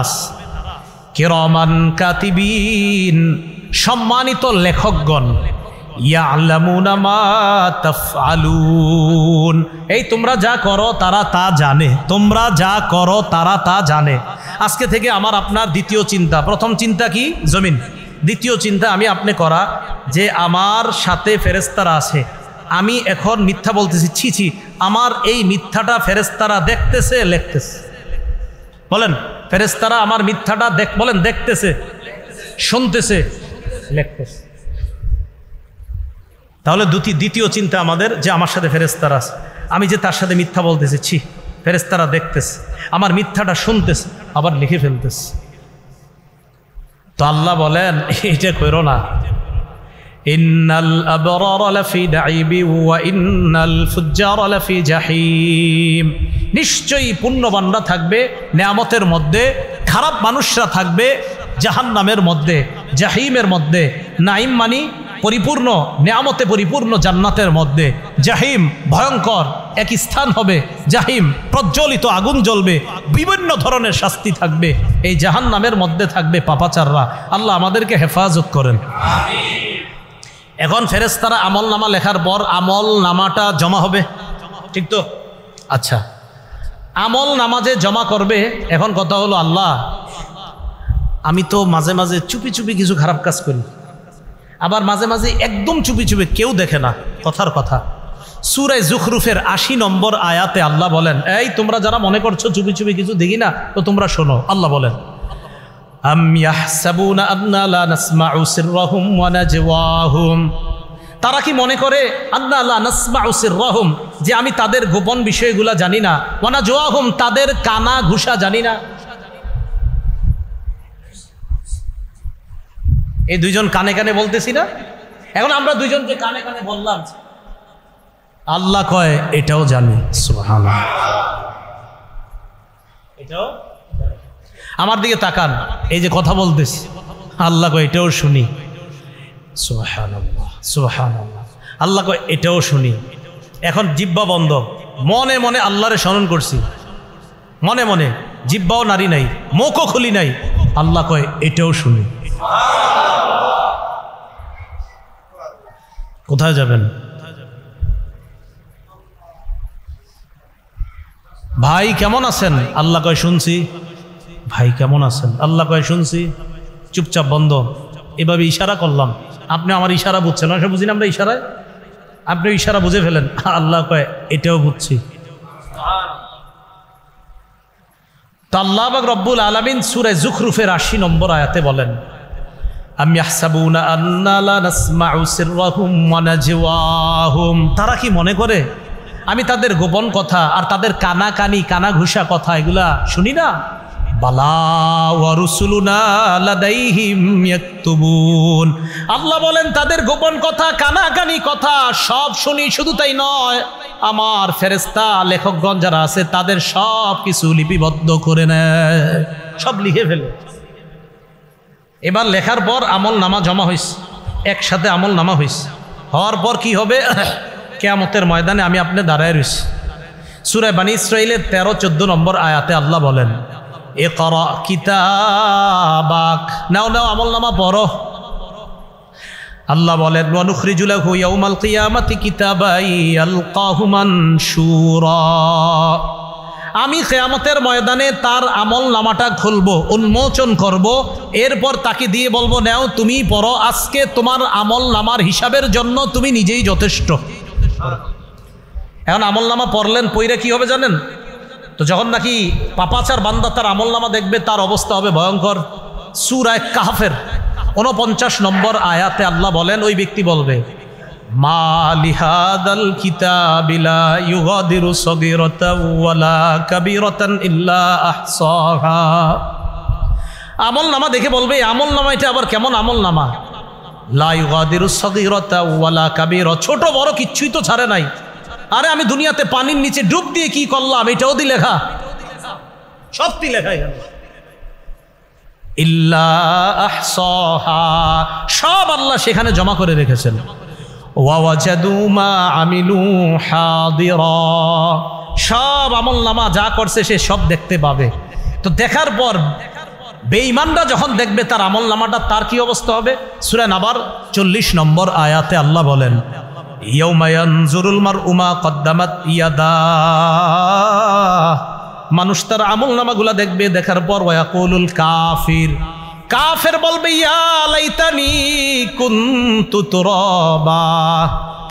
কিরামান কাতিবিন, সম্মানিত লেখকগণ, ইয়ালামুনা মা তাফআলুন, এই তোমরা যা করো তারা তা জানে, তোমরা যা করো তারা তা জানে। আজকে থেকে আমার আপনার দ্বিতীয় চিন্তা, প্রথম চিন্তা কি? জমিন। দ্বিতীয় চিন্তা আমি আপনি করা যে আমার সাথে ফেরেশতারা আছে, আমি এখন মিথ্যা বলতেছি, ছি ছি, আমার এই মিথ্যাটা ফেরেশতারা দেখতেছে, লিখতেছে। বলেন, ফেরেশতারা আমার মিথ্যাটা বলেন দেখতেছে, শুনতেছে, লিখতেছে। তাহলে দ্বিতীয় চিন্তা আমাদের যে আমার সাথে ফেরেশতারা আছে, আমি যে তার সাথে মিথ্যা বলতেছি, ছি, ফেরেশতারা দেখতেছে, আমার মিথ্যাটা শুনতেছে, আবার লিখে ফেলতেছে। তো আল্লাহ বলেন, এটা করো না। ইন্নাল আবরারা লাফি নাঈমি ওয়া ইন্নাল ফুজ্জারা লাফি জাহিম। নিশ্চয়ই পুণ্যবানরা থাকবে নেয়ামতের মধ্যে, খারাপ মানুষরা থাকবে জাহান্নামের মধ্যে, জাহিমের মধ্যে। নাঈম মানি পরিপূর্ণ, নেয়ামতে পরিপূর্ণ জান্নাতের মধ্যে। জাহিম ভয়ঙ্কর এক স্থান হবে, জাহিম প্রজ্বলিত আগুন জ্বলবে, বিভিন্ন ধরনের শাস্তি থাকবে। এই জাহান্নামের মধ্যে থাকবে পাপাচাররা। আল্লাহ আমাদেরকে হেফাজত করেন। এখন ফেরেশতারা আমল নামা লেখার পর আমল নামাটা জমা হবে, ঠিক তো? আচ্ছা, আমল নামা যে জমা করবে, এখন কথা হলো, আল্লাহ আমি তো মাঝে মাঝে চুপি চুপি কিছু খারাপ কাজ করি, আবার মাঝে মাঝে একদম চুপি চুপি, কেউ দেখে না। কথার কথা, সূরা যুখরুফের ৮০ নম্বর আয়াতে আল্লাহ বলেন, এই তোমরা যারা মনে করছো চুপি চুপি কিছু দেখি না, তো তোমরা শোনো। আল্লাহ বলেন, আম ইয়াহসাবুনা আন্না লা নাসমাউ সিররাহুম ওয়া নাজওয়াহুম। তারা কি মনে করে আন্না লা নাসমাউ সিররাহুম, যে আমি তাদের গোপন বিষয়গুলো জানি না, ওয়া নাজওয়াহুম, তাদের কানা ঘুষা জানি না। এই দুইজন কানে কানে বলতেছি না, এখন আমরা দুইজনকে কানে কানে বললাম, আল্লাহ কয় এটাও জানি। সুবহানাল্লাহ। এটাও আমার দিকে তাকান, এই যে কথা বলতেছি, আল্লাহ কয় এটাও শুনি। সুবহানাল্লাহ, সুবহানাল্লাহ। আল্লাহ কয় এটাও শুনি। এখন জিহ্বা বন্ধ, মনে মনে আল্লাহরে স্মরণ করছি, মনে মনে, জিহ্বাও নারী নাই, মুখও খুলি নাই। আল্লাহ কয় এটাও শুনি। কোথায় যাবেন? ভাই কেমন আছেন? আল্লাহ কয় শুনছি। ভাই কেমন আছেন? আল্লাহ কয় শুনছি। চুপচাপ বন্ধ। এভাবে ইশারা করলাম, আপনি আমার ইশারা বুঝছেন, না বুঝি না আমরা ইশারায়, আপনি ইশারা বুঝে ফেলেন। আল্লাহ কয় এটাও বুঝছি। তো আল্লাহ পাক রব্বুল আলামিন সূরা যুখরুফের ৮০ নম্বর আয়াতে বলেন, আম ইয়াহসাবুনা আন্না লা নাসমাউ সিররাহুম ওয়া নাজওয়াহুম। তারা কি মনে করে আমি তাদের গোপন কথা আর তাদের কানা কানি কানা ঘুষা কথা এগুলা শুনি না? বালা ওয়া রুসুলুনা লাদাইহিম ইয়াকতুবুন। আল্লাহ বলেন তাদের গোপন কথা, কানাকানি কথা সব শুনি। শুধু তাই নয়, আমার ফেরেশতা লেখকগণ যারা আছে তাদের সব কিছু লিপিবদ্ধ করে নেয়, সব লিখে ফেলে। এবার লেখার পর আমল নামা জমা হয়েছে, একসাথে আমল নামা হয়েছে। হওয়ার পর কি হবে? কিয়ামতের ময়দানে আমি আপনি দাঁড়ায় রয়েছি। সূরা বনী ইসরাঈলের 13-14 নম্বর আয়াতে আল্লাহ বলেন, ইকরা কিতাবাক, নাও নাও আমল নামা পড়ো। আল্লাহ বলেন, ওয়া নুখরিজু লাহু ইয়াউমাল কিয়ামাতি কিতাবান ইয়ালকাহু মানশুরা, আমি কিয়ামতের ময়দানে তার আমল নামাটা খুলবো, উন্মোচন করব। এরপর তাকে দিয়ে বলবো, নাও তুমি পড়ো, আজকে তোমার আমল নামার হিসাবের জন্য তুমি নিজেই যথেষ্ট। এখন আমল নামা পড়লেন, পইরা কি হবে জানেন তো? যখন নাকি পাপাচার বান্দা তার আমল নামা দেখবে, তার অবস্থা হবে ভয়ঙ্কর। সূরা কাহফের 49 নম্বর আয়াতে আল্লাহ বলেন, ওই ব্যক্তি বলবে, মা লিহাদাল কিতাবি লা ইউগাদিরু সগীরাতান ওয়ালা কাবীরাতান ইল্লা আহসাহা। আমল নামা দেখে বলবে, আমল নামা এটা আবার কেমন আমল নামা? লা ইউগাদিরু সগীরাতান ওয়ালা কাবীরা, ছোট বড় কিচ্ছুই তো ছাড়ে নাই। আরে আমি দুনিয়াতে পানির নিচে ডুব দিয়ে কি করলাম, এটাও দি লেখা, সবটি লেখা এখানে। ইল্লা আহসাহা, সব আল্লাহ সেখানে জমা করে রেখেছেন। ওয়া ওয়াজাদু মা আমিলু হাদিরা, সব আমল নামা যা করছে সে সব দেখতে পাবে। তো দেখার পর বেঈমানরা যখন দেখবে তার আমল নামাটা, তার কি অবস্থা হবে? সূরা নাবার 40 নম্বর আয়াতে আল্লাহ বলেন, ইয়াউমা ইয়ানজুরুল মারউ মা কদ্দামাত ইয়াদাহ, মানুষ তার আমল নামাগুলা দেখবে, দেখার পর ওয়াকুলুল কাফির, কাফের বলবে, ইয়া লাইতানি কুনতু তুরাবা,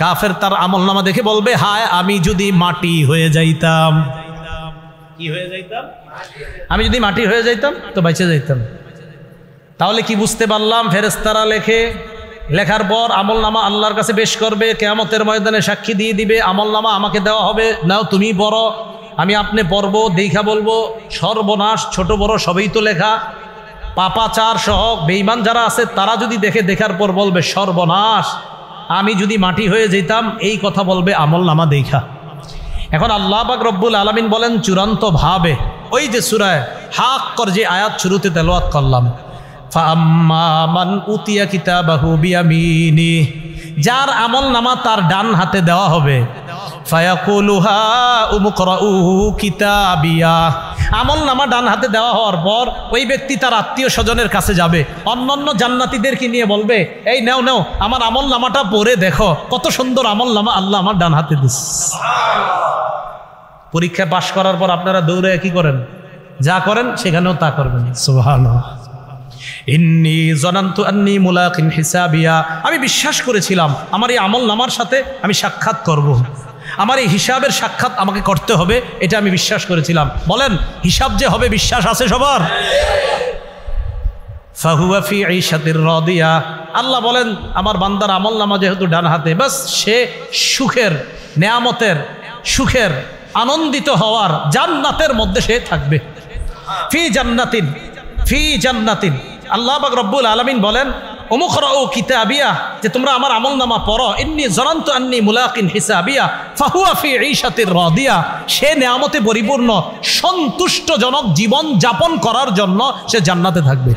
কাফের তার আমল নামা দেখে বলবে, হায় আমি যদি মাটি হয়ে যাইতাম। কি হয়ে যাইতাম? আমি যদি মাটি হয়ে যাইতাম তো বেঁচে যাইতাম। তাহলে কি বুঝতে পারলাম? ফেরেশতারা লেখে, লেখার পর আমল নামা আল্লাহর কাছে পেশ করবে, কিয়ামতের ময়দানে সাক্ষী দিয়ে দিবে, আমল নামা আমাকে দেওয়া হবে, নাও তুমি পড়ো। আমি আপনি পড়বো, দেখা বলবো, সর্বনাশ, ছোট বড় সবই তো লেখা। পাপাচার সহ বেঈমান যারা আছে তারা যদি দেখে, দেখার পর বলবে, সর্বনাশ, আমি যদি মাটি হয়ে যেতাম, এই কথা বলবে আমল নামা দেখা। এখন আল্লাহ পাক রব্বুল আলামিন বলেন চূড়ান্ত ভাবে, ওই যে সূরা হাক্কর যে আয়াত শুরুতে তেলাওয়াত করলাম, ফাআম্মা মান উতিয়া কিতাবাহু বিয়ামিনি, যার আমল নামা তার ডান হাতে দেওয়া হবে, ফায়াকুলু হা উমকরাউ কিতাবিয়া, আমল নামা ডান হাতে দেওয়া হওয়ার পর ওই ব্যক্তি তার আত্মীয় স্বজনের কাছে যাবে, অন্যান্য জান্নাতীদেরকে নিয়ে বলবে, এই নাও নাও আমার আমল নামাটা পড়ে দেখো, কত সুন্দর আমল নামা আল্লাহ আমার ডান হাতে দিস। পরীক্ষা পাশ করার পর আপনারা দৌড়ে কি করেন? যা করেন সেখানেও তা করবেন। সুবহানাল্লাহ। ইন্নী জানান্তু আন্নী মুলাকিন হিসাবিয়া, আমি বিশ্বাস করেছিলাম আমার এই আমল নামার সাথে আমি সাক্ষাৎ করব, আমার এই হিসাবের সাক্ষাৎ আমাকে করতে হবে, এটা আমি বিশ্বাস করেছিলাম। বলেন হিসাব যে হবে বিশ্বাস আছে সবার? ফাহুয়া ফি ঈশাতির রাদিয়া, আল্লাহ বলেন আমার বান্দার আমল নামা যেহেতু ডান হাতে, বাস সে সুখের, নেয়ামতের, সুখের, আনন্দিত হওয়ার জান্নাতের মধ্যে সে থাকবে। ফি জান্নাতিন, ফি জান্নাতিন। আল্লাহ পাক রব্বুল আলামিন বলেন, উমকরাউ কিতাবিয়া, যে তোমরা আমার আমল নামা পড়ো, ইন্নী জানান্তু আন্নী মুলাকিন হিসাবিয়া ফাহুয়া ফি ঈশাতির রাদিয়া, সে নেয়ামতে পরিপূর্ণ সন্তুষ্টজনক জীবন যাপন করার জন্য সে জান্নাতে থাকবে।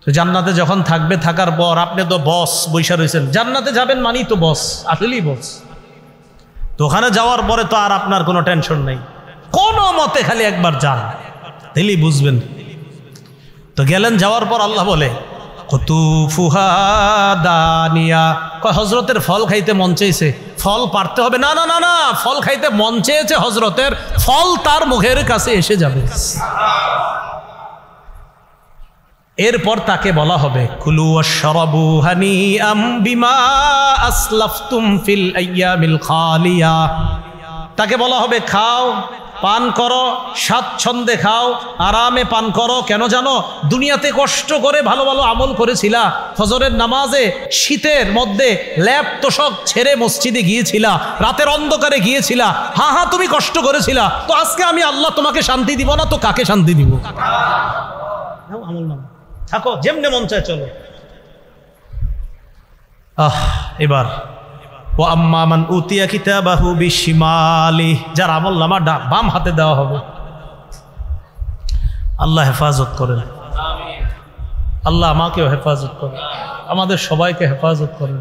তো জান্নাতে যখন থাকবে, থাকার পর আপনি তো বস বৈশা রয়েছেন, জান্নাতে যাবেন মানেই তো বস, আসলেই বস। তো ওখানে যাওয়ার পরে তো আর আপনার কোনো টেনশন নেই, কোনো মতে খালি একবার যান, তাহলেই বুঝবেন। তো গেলেন, যাওয়ার পর আল্লাহ বলে, কুতুফুহা দানিয়া, হজরতের ফল খাইতে মন চেয়েছে, ফল পারতে হবে না, না না না, ফল খাইতে মন চেয়েছে হজরতের, ফল তার মুখের কাছে এসে যাবে। এরপর তাকে বলা হবে, কুলু ওয়াশরাবু হানিআম বিমা আসলাফতুম ফিল আইয়ামিল খালিয়া, তাকে বলা হবে খাও পান করো, স্বাচ্ছন্দ্যে খাও, আরামে পান করো। কেন জানো? দুনিয়াতে কষ্ট করে ভালো ভালো আমল করেছিলা, ফজরের নামাজে শীতের মধ্যে ল্যাপ তোষক ছেড়ে মসজিদে গিয়েছিলা, রাতের অন্ধকারে গিয়েছিলা, হ্যাঁ তুমি কষ্ট করেছিলা। তো আজকে আমি আল্লাহ তোমাকে শান্তি দিব না তো কাকে শান্তি দিব? আমল নামা থাকো, যেমনে মন চায় চলো। এবার ও আম্মা মান উতিয়া কিতাবাহু বিশিমালি, যার আমল নামা বাম হাতে দেওয়া হবে। আল্লাহ হেফাজত করেন, আল্লাহ আমাকেও হেফাজত করেন, আমাদের সবাইকে হেফাজত করেন।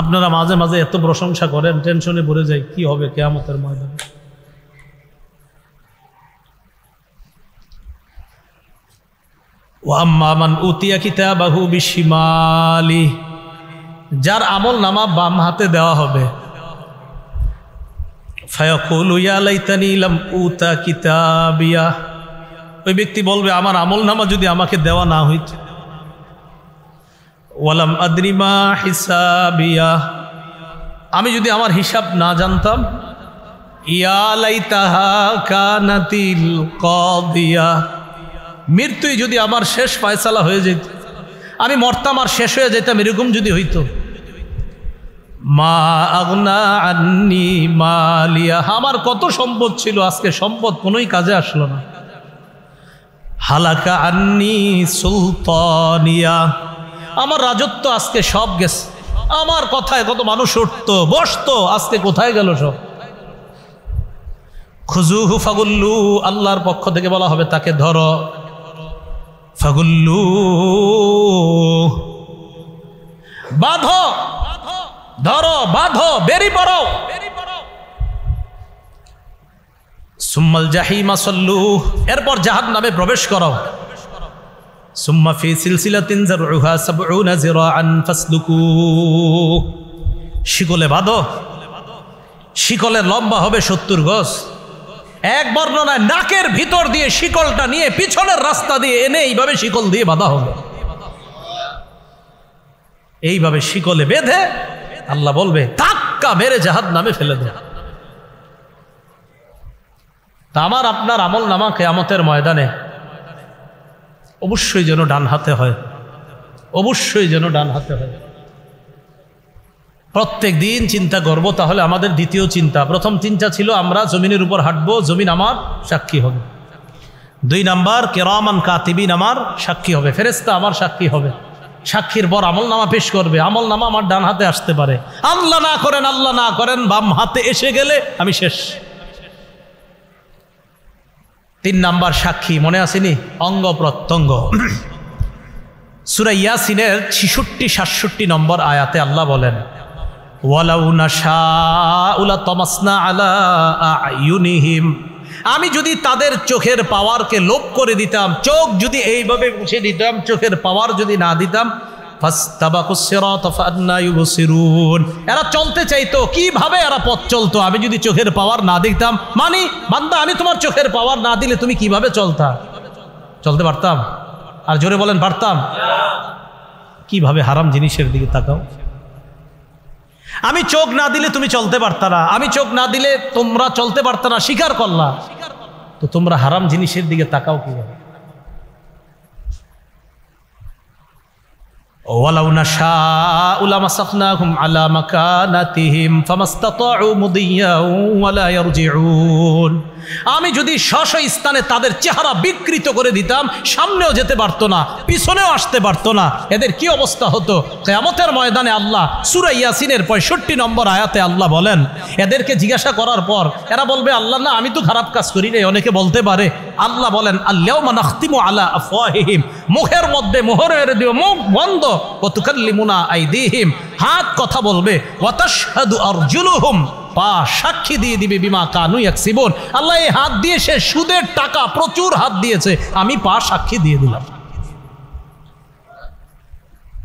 আপনারা মাঝে মাঝে এত প্রশংসা করেন, টেনশনে পড়ে যায় কি হবে কিয়ামতের ময়দানে। ও আম্মা মান উতিয়া কিতাবাহু বিশিমালি, যার আমল নামা বাম হাতে দেওয়া হবে। ফায়াকুলু ইয়া লাইতানি লাম উতা কিতাবিয়া, ওই ব্যক্তি বলবে আমার আমল নামা যদি আমাকে দেওয়া না হইত। ওয়ালাম আদরি মা হিসাবিয়া, আমি যদি আমার হিসাব না জানতাম। ইয়া লাইতাহা কানাতিল কাদিয়া, মৃত্যুই যদি আমার শেষ ফয়সালা হয়ে যেত, আমি মরতাম আর শেষ হয়ে যেতাম, এরকম যদি হইতো। মা আগনা আন্নি মালিয়া, আমার কত সম্পদ ছিল, আজকে সম্পদ কোনোই কাজে আসলো না। হালাকা আন্নি সুলতানিয়া, আমার রাজত্ব আজকে সব গেছে, আমার কথায় কত মানুষ উঠতো বসতো, আজকে কোথায় গেল সব। খুজুহু ফাগুল্লু, আল্লাহর পক্ষ থেকে বলা হবে তাকে ধরো। ফাগুল্লু, বাঁধো, ধরো, বাঁধো, বেরি পড়ো। সুম্মাল জাহিমা সল্লু, এরপর জাহান্নামে প্রবেশ করো। সুম্মা ফি সিলসিলাতিন যারউহা ৭০ যিরাআন ফাসলুকু, শিকলে বাঁধো, শিকলের লম্বা হবে ৭০ গজ। এক বর্ণনায় নাকের ভিতর দিয়ে শিকলটা নিয়ে পিছনের রাস্তা দিয়ে এনে এইভাবে শিকল দিয়ে বাঁধা হবে। এইভাবে শিকলে বেঁধে আল্লাহ বলবে ধাক্কা মেরে জাহান্নামে ফেলে দে। তা আমার আপনার আমল নামা কিয়ামতের ময়দানে অবশ্যই যেন ডান হাতে হয়, অবশ্যই যেন ডান হাতে হয়। প্রত্যেক দিন চিন্তা করব। তাহলে আমাদের দ্বিতীয় চিন্তা, প্রথম চিন্তা ছিল আমরা জমিনের উপর হাঁটবো, জমিন আমার সাক্ষী হবে। ২ নাম্বার কিরামান কাতিবিন আমার সাক্ষী হবে, ফেরেশতা আমার সাক্ষী হবে। সাক্ষীর পর আমল নামা পেশ করবে, আমল নামা আমার ডান হাতে আসতে পারে। আল্লাহ না করেন, আল্লাহ না করেন বাম হাতে এসে গেলে আমি শেষ। ৩ নাম্বার সাক্ষী মনে আসেনি? অঙ্গ প্রত্যঙ্গ। সূরা ইয়াসিনের ৬৬-৬৭ নম্বর আয়াতে আল্লাহ বলেন ওয়ালাউ নাশাউ লাতামাসনা আলা আয়ুনিহিম, আমি যদি তাদের চোখের পাওয়ারকে লোপ করে দিতাম, চোখ যদি এইভাবে মুছে দিতাম, চোখের পাওয়ার যদি না দিতাম, ফাসতাবাকুস সিরাতা ফাআন্না ইউবসিরুন, এরা চলতে চাইতো কিভাবে, এরা পথ চলতো আমি যদি চোখের পাওয়ার না দিতাম। মানে বান্দা আমি তোমার চোখের পাওয়ার না দিলে তুমি কিভাবে চলতা? চলতে পারতাম? আর জোরে বলেন পারতাম? কিভাবে হারাম জিনিসের দিকে তাকাও। আমি চোখ না দিলে তুমি চলতে পারতা না, আমি চোখ না দিলে তোমরা চলতে পারতা না, স্বীকার করলা, তো তোমরা হারাম জিনিসের দিকে তাকাও কিভাবে? ওয়ালাউ নাশাউ লামাসাখনাহুম আলা মাকানাতিহিম ফামাসতাতাউ মুদিয়্যাও ওয়ালা ইয়ারজিউন, আমি যদি স্ব স্থানে তাদের চেহারা বিকৃত করে দিতাম, সামনেও যেতে পারতো না, পিছনেও আসতে পারতো না, এদের কি অবস্থা হতো? কিয়ামতের ময়দানে আল্লাহ সূরা ইয়াসিনের ৬৫ নম্বর আয়াতে আল্লাহ বলেন, এদেরকে জিজ্ঞাসা করার পর এরা বলবে আল্লাহ না আমি তো খারাপ কাজ করি নাই, অনেকে বলতে পারে। আল্লাহ বলেন আল-ইয়াওমা নাখতিমু আলা আফওয়াহিহিম, মুখের মধ্যে মোহর মেরে দিও, মুখ বন্ধ। ওয়া তুকাল্লিমুনা আইদিহিম, হাত কথা বলবে। ওয়া তাশহাদু আরজুলুহুম, পা সাক্ষী দিয়ে দিবে বিমা কানু ইয়াকসিবুন, আল্লাহ এই হাত দিয়ে সে সুদের টাকা প্রচুর হাত দিয়েছে, আমি পা সাক্ষী দিয়ে দিলাম,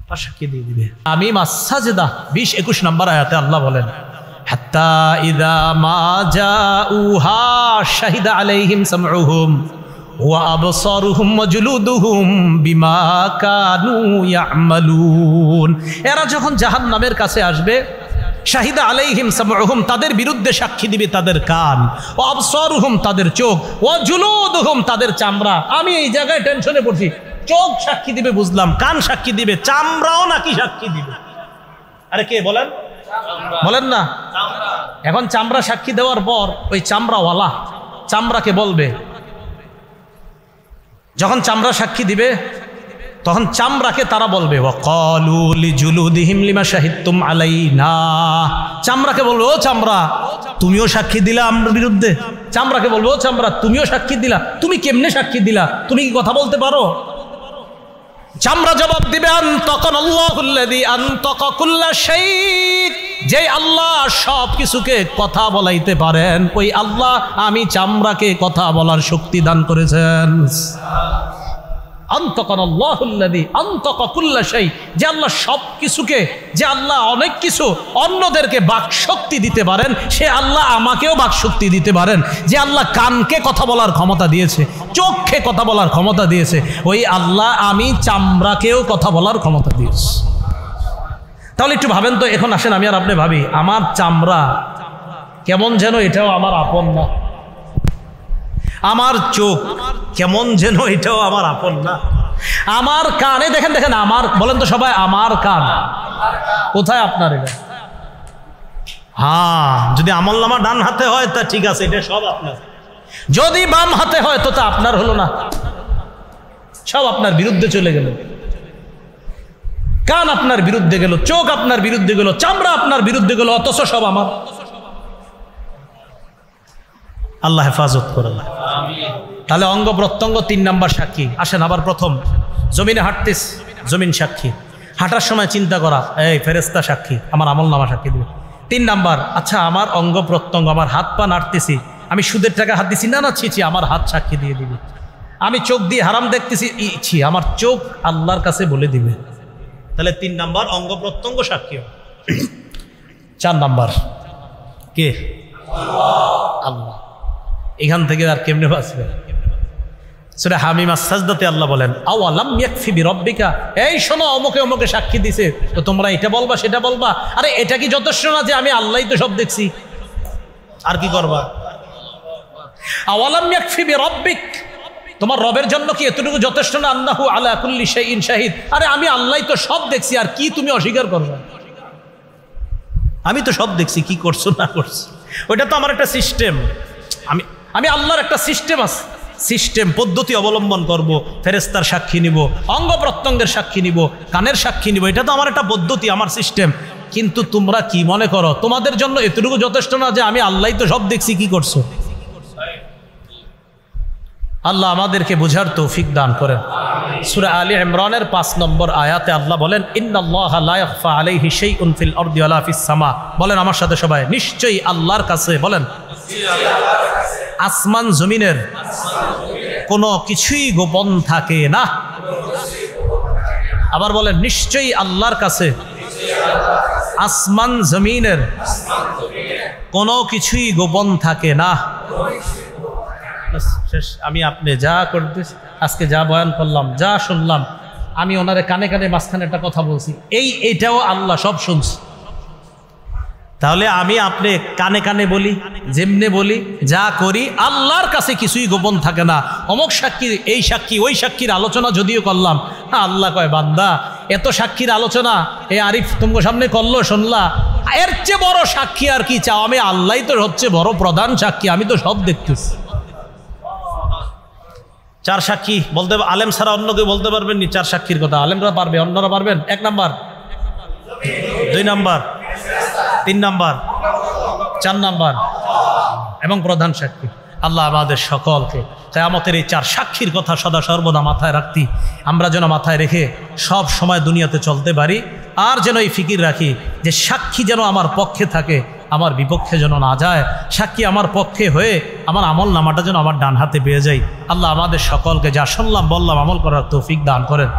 পা সাক্ষী দিয়ে দিবে। আমি মাস-সাজদা ২০-২১ নম্বর আয়াতে আল্লাহ বলেন হাত্তা ইযা মা জাউহা শাহিদা আলাইহিম সামউহুম ওয়া আবসারুহুম ওয়া জুলুদুহুম বিমা কানু ইয়ামালুন, এরা যখন জাহান্নামের কাছে আসবে শাহিদা আলাইহিম সামউহুম, তাদের বিরুদ্ধে সাক্ষী দিবে তাদের কান, ও আবসারুহুম, তাদের চোখ, ও জুলুদুহুম, তাদের চামড়া। আমি এই জায়গায় টেনশনে পড়ছি, চোখ সাক্ষী দিবে বুঝলাম, কান সাক্ষী দিবে, চামড়াও নাকি সাক্ষী দিবে? আরে কে বলেন, বলেন না। এখন চামড়া সাক্ষী দেওয়ার পর ওই চামড়াওয়ালা চামড়াকে বলবে, যখন চামড়া সাক্ষী দিবে তখন চামড়াকে তারা বলবে, ওয়াকালু লিজুলুদিহিম লিমা শাহিদতুম আলাইনা, চামড়াকে বলবে, ও চামড়া তুমিও সাক্ষী দিলা আমার বিরুদ্ধে। চামড়াকে বলবে, ও চামড়া তুমিও সাক্ষী দিলা, তুমি কেমনে সাক্ষী দিলা, তুমি কি কথা বলতে পারো? চামড়া জবাব দিবে, আনতাকান আল্লাহুল্লাযী আনতাকা কুল্লা শাই, যে আল্লাহ সব কিছুকে কথা বলাইতে পারেন, ওই আল্লাহ আমি চামড়াকে কথা বলার শক্তি দান করেছেন। আনতাকান আল্লাহুল্লাযী আনতাকা কুল্লা শাই, যে আল্লাহ সব কিছুকে, যে আল্লাহ অনেক কিছু অন্যদেরকে বাকশক্তি দিতে পারেন, সে আল্লাহ আমাকেও বাকশক্তি দিতে পারেন। যে আল্লাহ কানকে কথা বলার ক্ষমতা দিয়েছে, চোখকে কথা বলার ক্ষমতা দিয়েছে, ওই আল্লাহ আমি চামড়াকেও কথা বলার ক্ষমতা দিয়েছি। তাহলে একটু ভাবেন তো, এখন আসেন আমি আর আপনি ভাবি, আমার চামড়া কেমন যেন এটাও আমার আপন না, আমার চোখ কেমন যেন এটাও আমার আপন না, আমার কানে দেখেন দেখেন আমার, বলেন তো সবাই, আমার কান কোথায় আপনার? এটা হ্যাঁ, যদি আমলনামা ডান হাতে হয় তা ঠিক আছে, এটা সব আপনার। যদি বাম হাতে হয় তো তা আপনার হলো না, সব আপনার বিরুদ্ধে চলে গেল। কান আপনার বিরুদ্ধে গেল, চোখ আপনার বিরুদ্ধে গেল, চামড়া আপনার বিরুদ্ধে গেল, অথচ সব আমার। আল্লাহ হেফাজত করে। তাহলে অঙ্গ প্রত্যঙ্গ 3 নাম্বার সাক্ষী। আসেন আবার প্রথম, জমিনে হাঁটতিস, জমিন সাক্ষী। হাঁটার সময় চিন্তা করা, এই ফেরেশতা সাক্ষী, আমার আমলনামা সাক্ষী দিবে। 3 নাম্বার, আচ্ছা আমার অঙ্গ প্রত্যঙ্গ, আমার হাত পা নাড়তেছি, আমি সুদের টাকা হাত দিছি, না না ছি, আমার হাত সাক্ষী দিয়ে দিবে। আমি চোখ দিয়ে হারাম দেখতেছি, ছি, আমার চোখ আল্লাহর কাছে বলে দিবে। তাহলে 3 নাম্বার অঙ্গ প্রত্যঙ্গ সাক্ষী। 4 নাম্বার কে? আল্লাহ। এখান থেকে আর কেমনে বাঁচবে? সূরা হামিম আস-সাজদাতে আল্লাহ বলেন, আওয়ালাম ইয়াকফি বিরাব্বিকা, এই শোনো অমুকে অমুকে সাক্ষী দিছে, তো তোমরা এটা বলবা সেটা বলবা, আরে এটা কি যথেষ্ট না যে আমি আল্লাহই তো সব দেখছি, আর কি করবা? আওয়ালাম ইয়াকফি বিরাব্বিক, তোমার রবের জন্য কি এতটুকু যথেষ্ট না? আন্নাহু আলা কুল্লি শাইইন শাহিদ, আরে আমি আল্লাহই তো সব দেখছি, আর কি তুমি অস্বীকার করবা? আমি তো সব দেখছি, কি করছো না করছো ওইটা তো আমার একটা সিস্টেম, আমি আল্লাহর একটা সিস্টেম আছে, সিস্টেম পদ্ধতি অবলম্বন করব, ফেরেশতার সাক্ষী নিব, অঙ্গ প্রত্যঙ্গের সাক্ষী নিব, কানের সাক্ষী নিব, এটা তো আমার একটা পদ্ধতি, আমার সিস্টেম। কিন্তু তোমরা কি মনে করো তোমাদের জন্য এতটুকু যথেষ্ট না যে আমি আল্লাহই তো সব দেখছি, কি করছো? আল্লাহ আমাদেরকে বুঝার তৌফিক দান করেন। সূরা আলী ইমরানের 5 নম্বর আয়াতে আল্লাহ বলেন, ইন্নাল্লাহা লা ইয়াখফা আলাইহি শাইউন ফিল আরদি ওয়ালা ফিস সামা। বলেন আমার সাথে সবাই, নিশ্চয়ই আল্লাহর কাছে, বলেন আসমান জমিনের কোনো কিছুই গোপন থাকে না। আবার বলেন, নিশ্চয়ই আল্লাহর কাছে আসমান জমিনের কোনো কিছুই গোপন থাকে না। শেষ। আমি আপনি যা করতেছি, আজকে যা বয়ান করলাম, যা শুনলাম, আমি ওনারে কানে কানে মাঝখানে একটা কথা বলছি, এইটাও আল্লাহ সব শুনছে। তাহলে আমি আপনি কানে কানে বলি, যেমনে বলি, যা করি, আল্লাহর কাছে কিছুই গোপন থাকে না। অমুক সাক্ষী, এই সাক্ষী, ওই সাক্ষীর আলোচনা যদিও করলাম, আল্লাহ কয় বান্দা এত সাক্ষীর আলোচনা এই আরিফ তোমার সামনে করলো, শুনলা, এর চেয়ে বড় সাক্ষী আর কি চাও? আমি আল্লাহই তো হচ্ছে বড় প্রধান সাক্ষী, আমি তো সব দেখতেছি। 4 সাক্ষী বলতে, আলেম ছাড়া অন্য কেউ বলতে পারবেন নি 4 সাক্ষীর কথা? আলেমরা পারবে, অন্যরা পারবেন? 1 নাম্বার, 2 নাম্বার, 3 নাম্বার, 4 নাম্বার এবং প্রধান সাক্ষী। আল্লাহ আমাদের সকলকে কিয়ামতের এই 4 সাক্ষীর কথা সদা সর্বদা মাথায় রাখতে, আমরা যেন মাথায় রেখে সব সময় দুনিয়াতে চলতে পারি। আর যেন এই ফিকির রাখি যে সাক্ষী যেন আমার পক্ষে থাকে, আমার বিপক্ষে যেন না যায়। সাক্ষী আমার পক্ষে হয়ে আমার আমল নামাটা যেন আমার ডান হাতে পেয়ে যায়। আল্লাহ আমাদের সকলকে যা শুনলাম বললাম আমল করার তৌফিক দান করেন।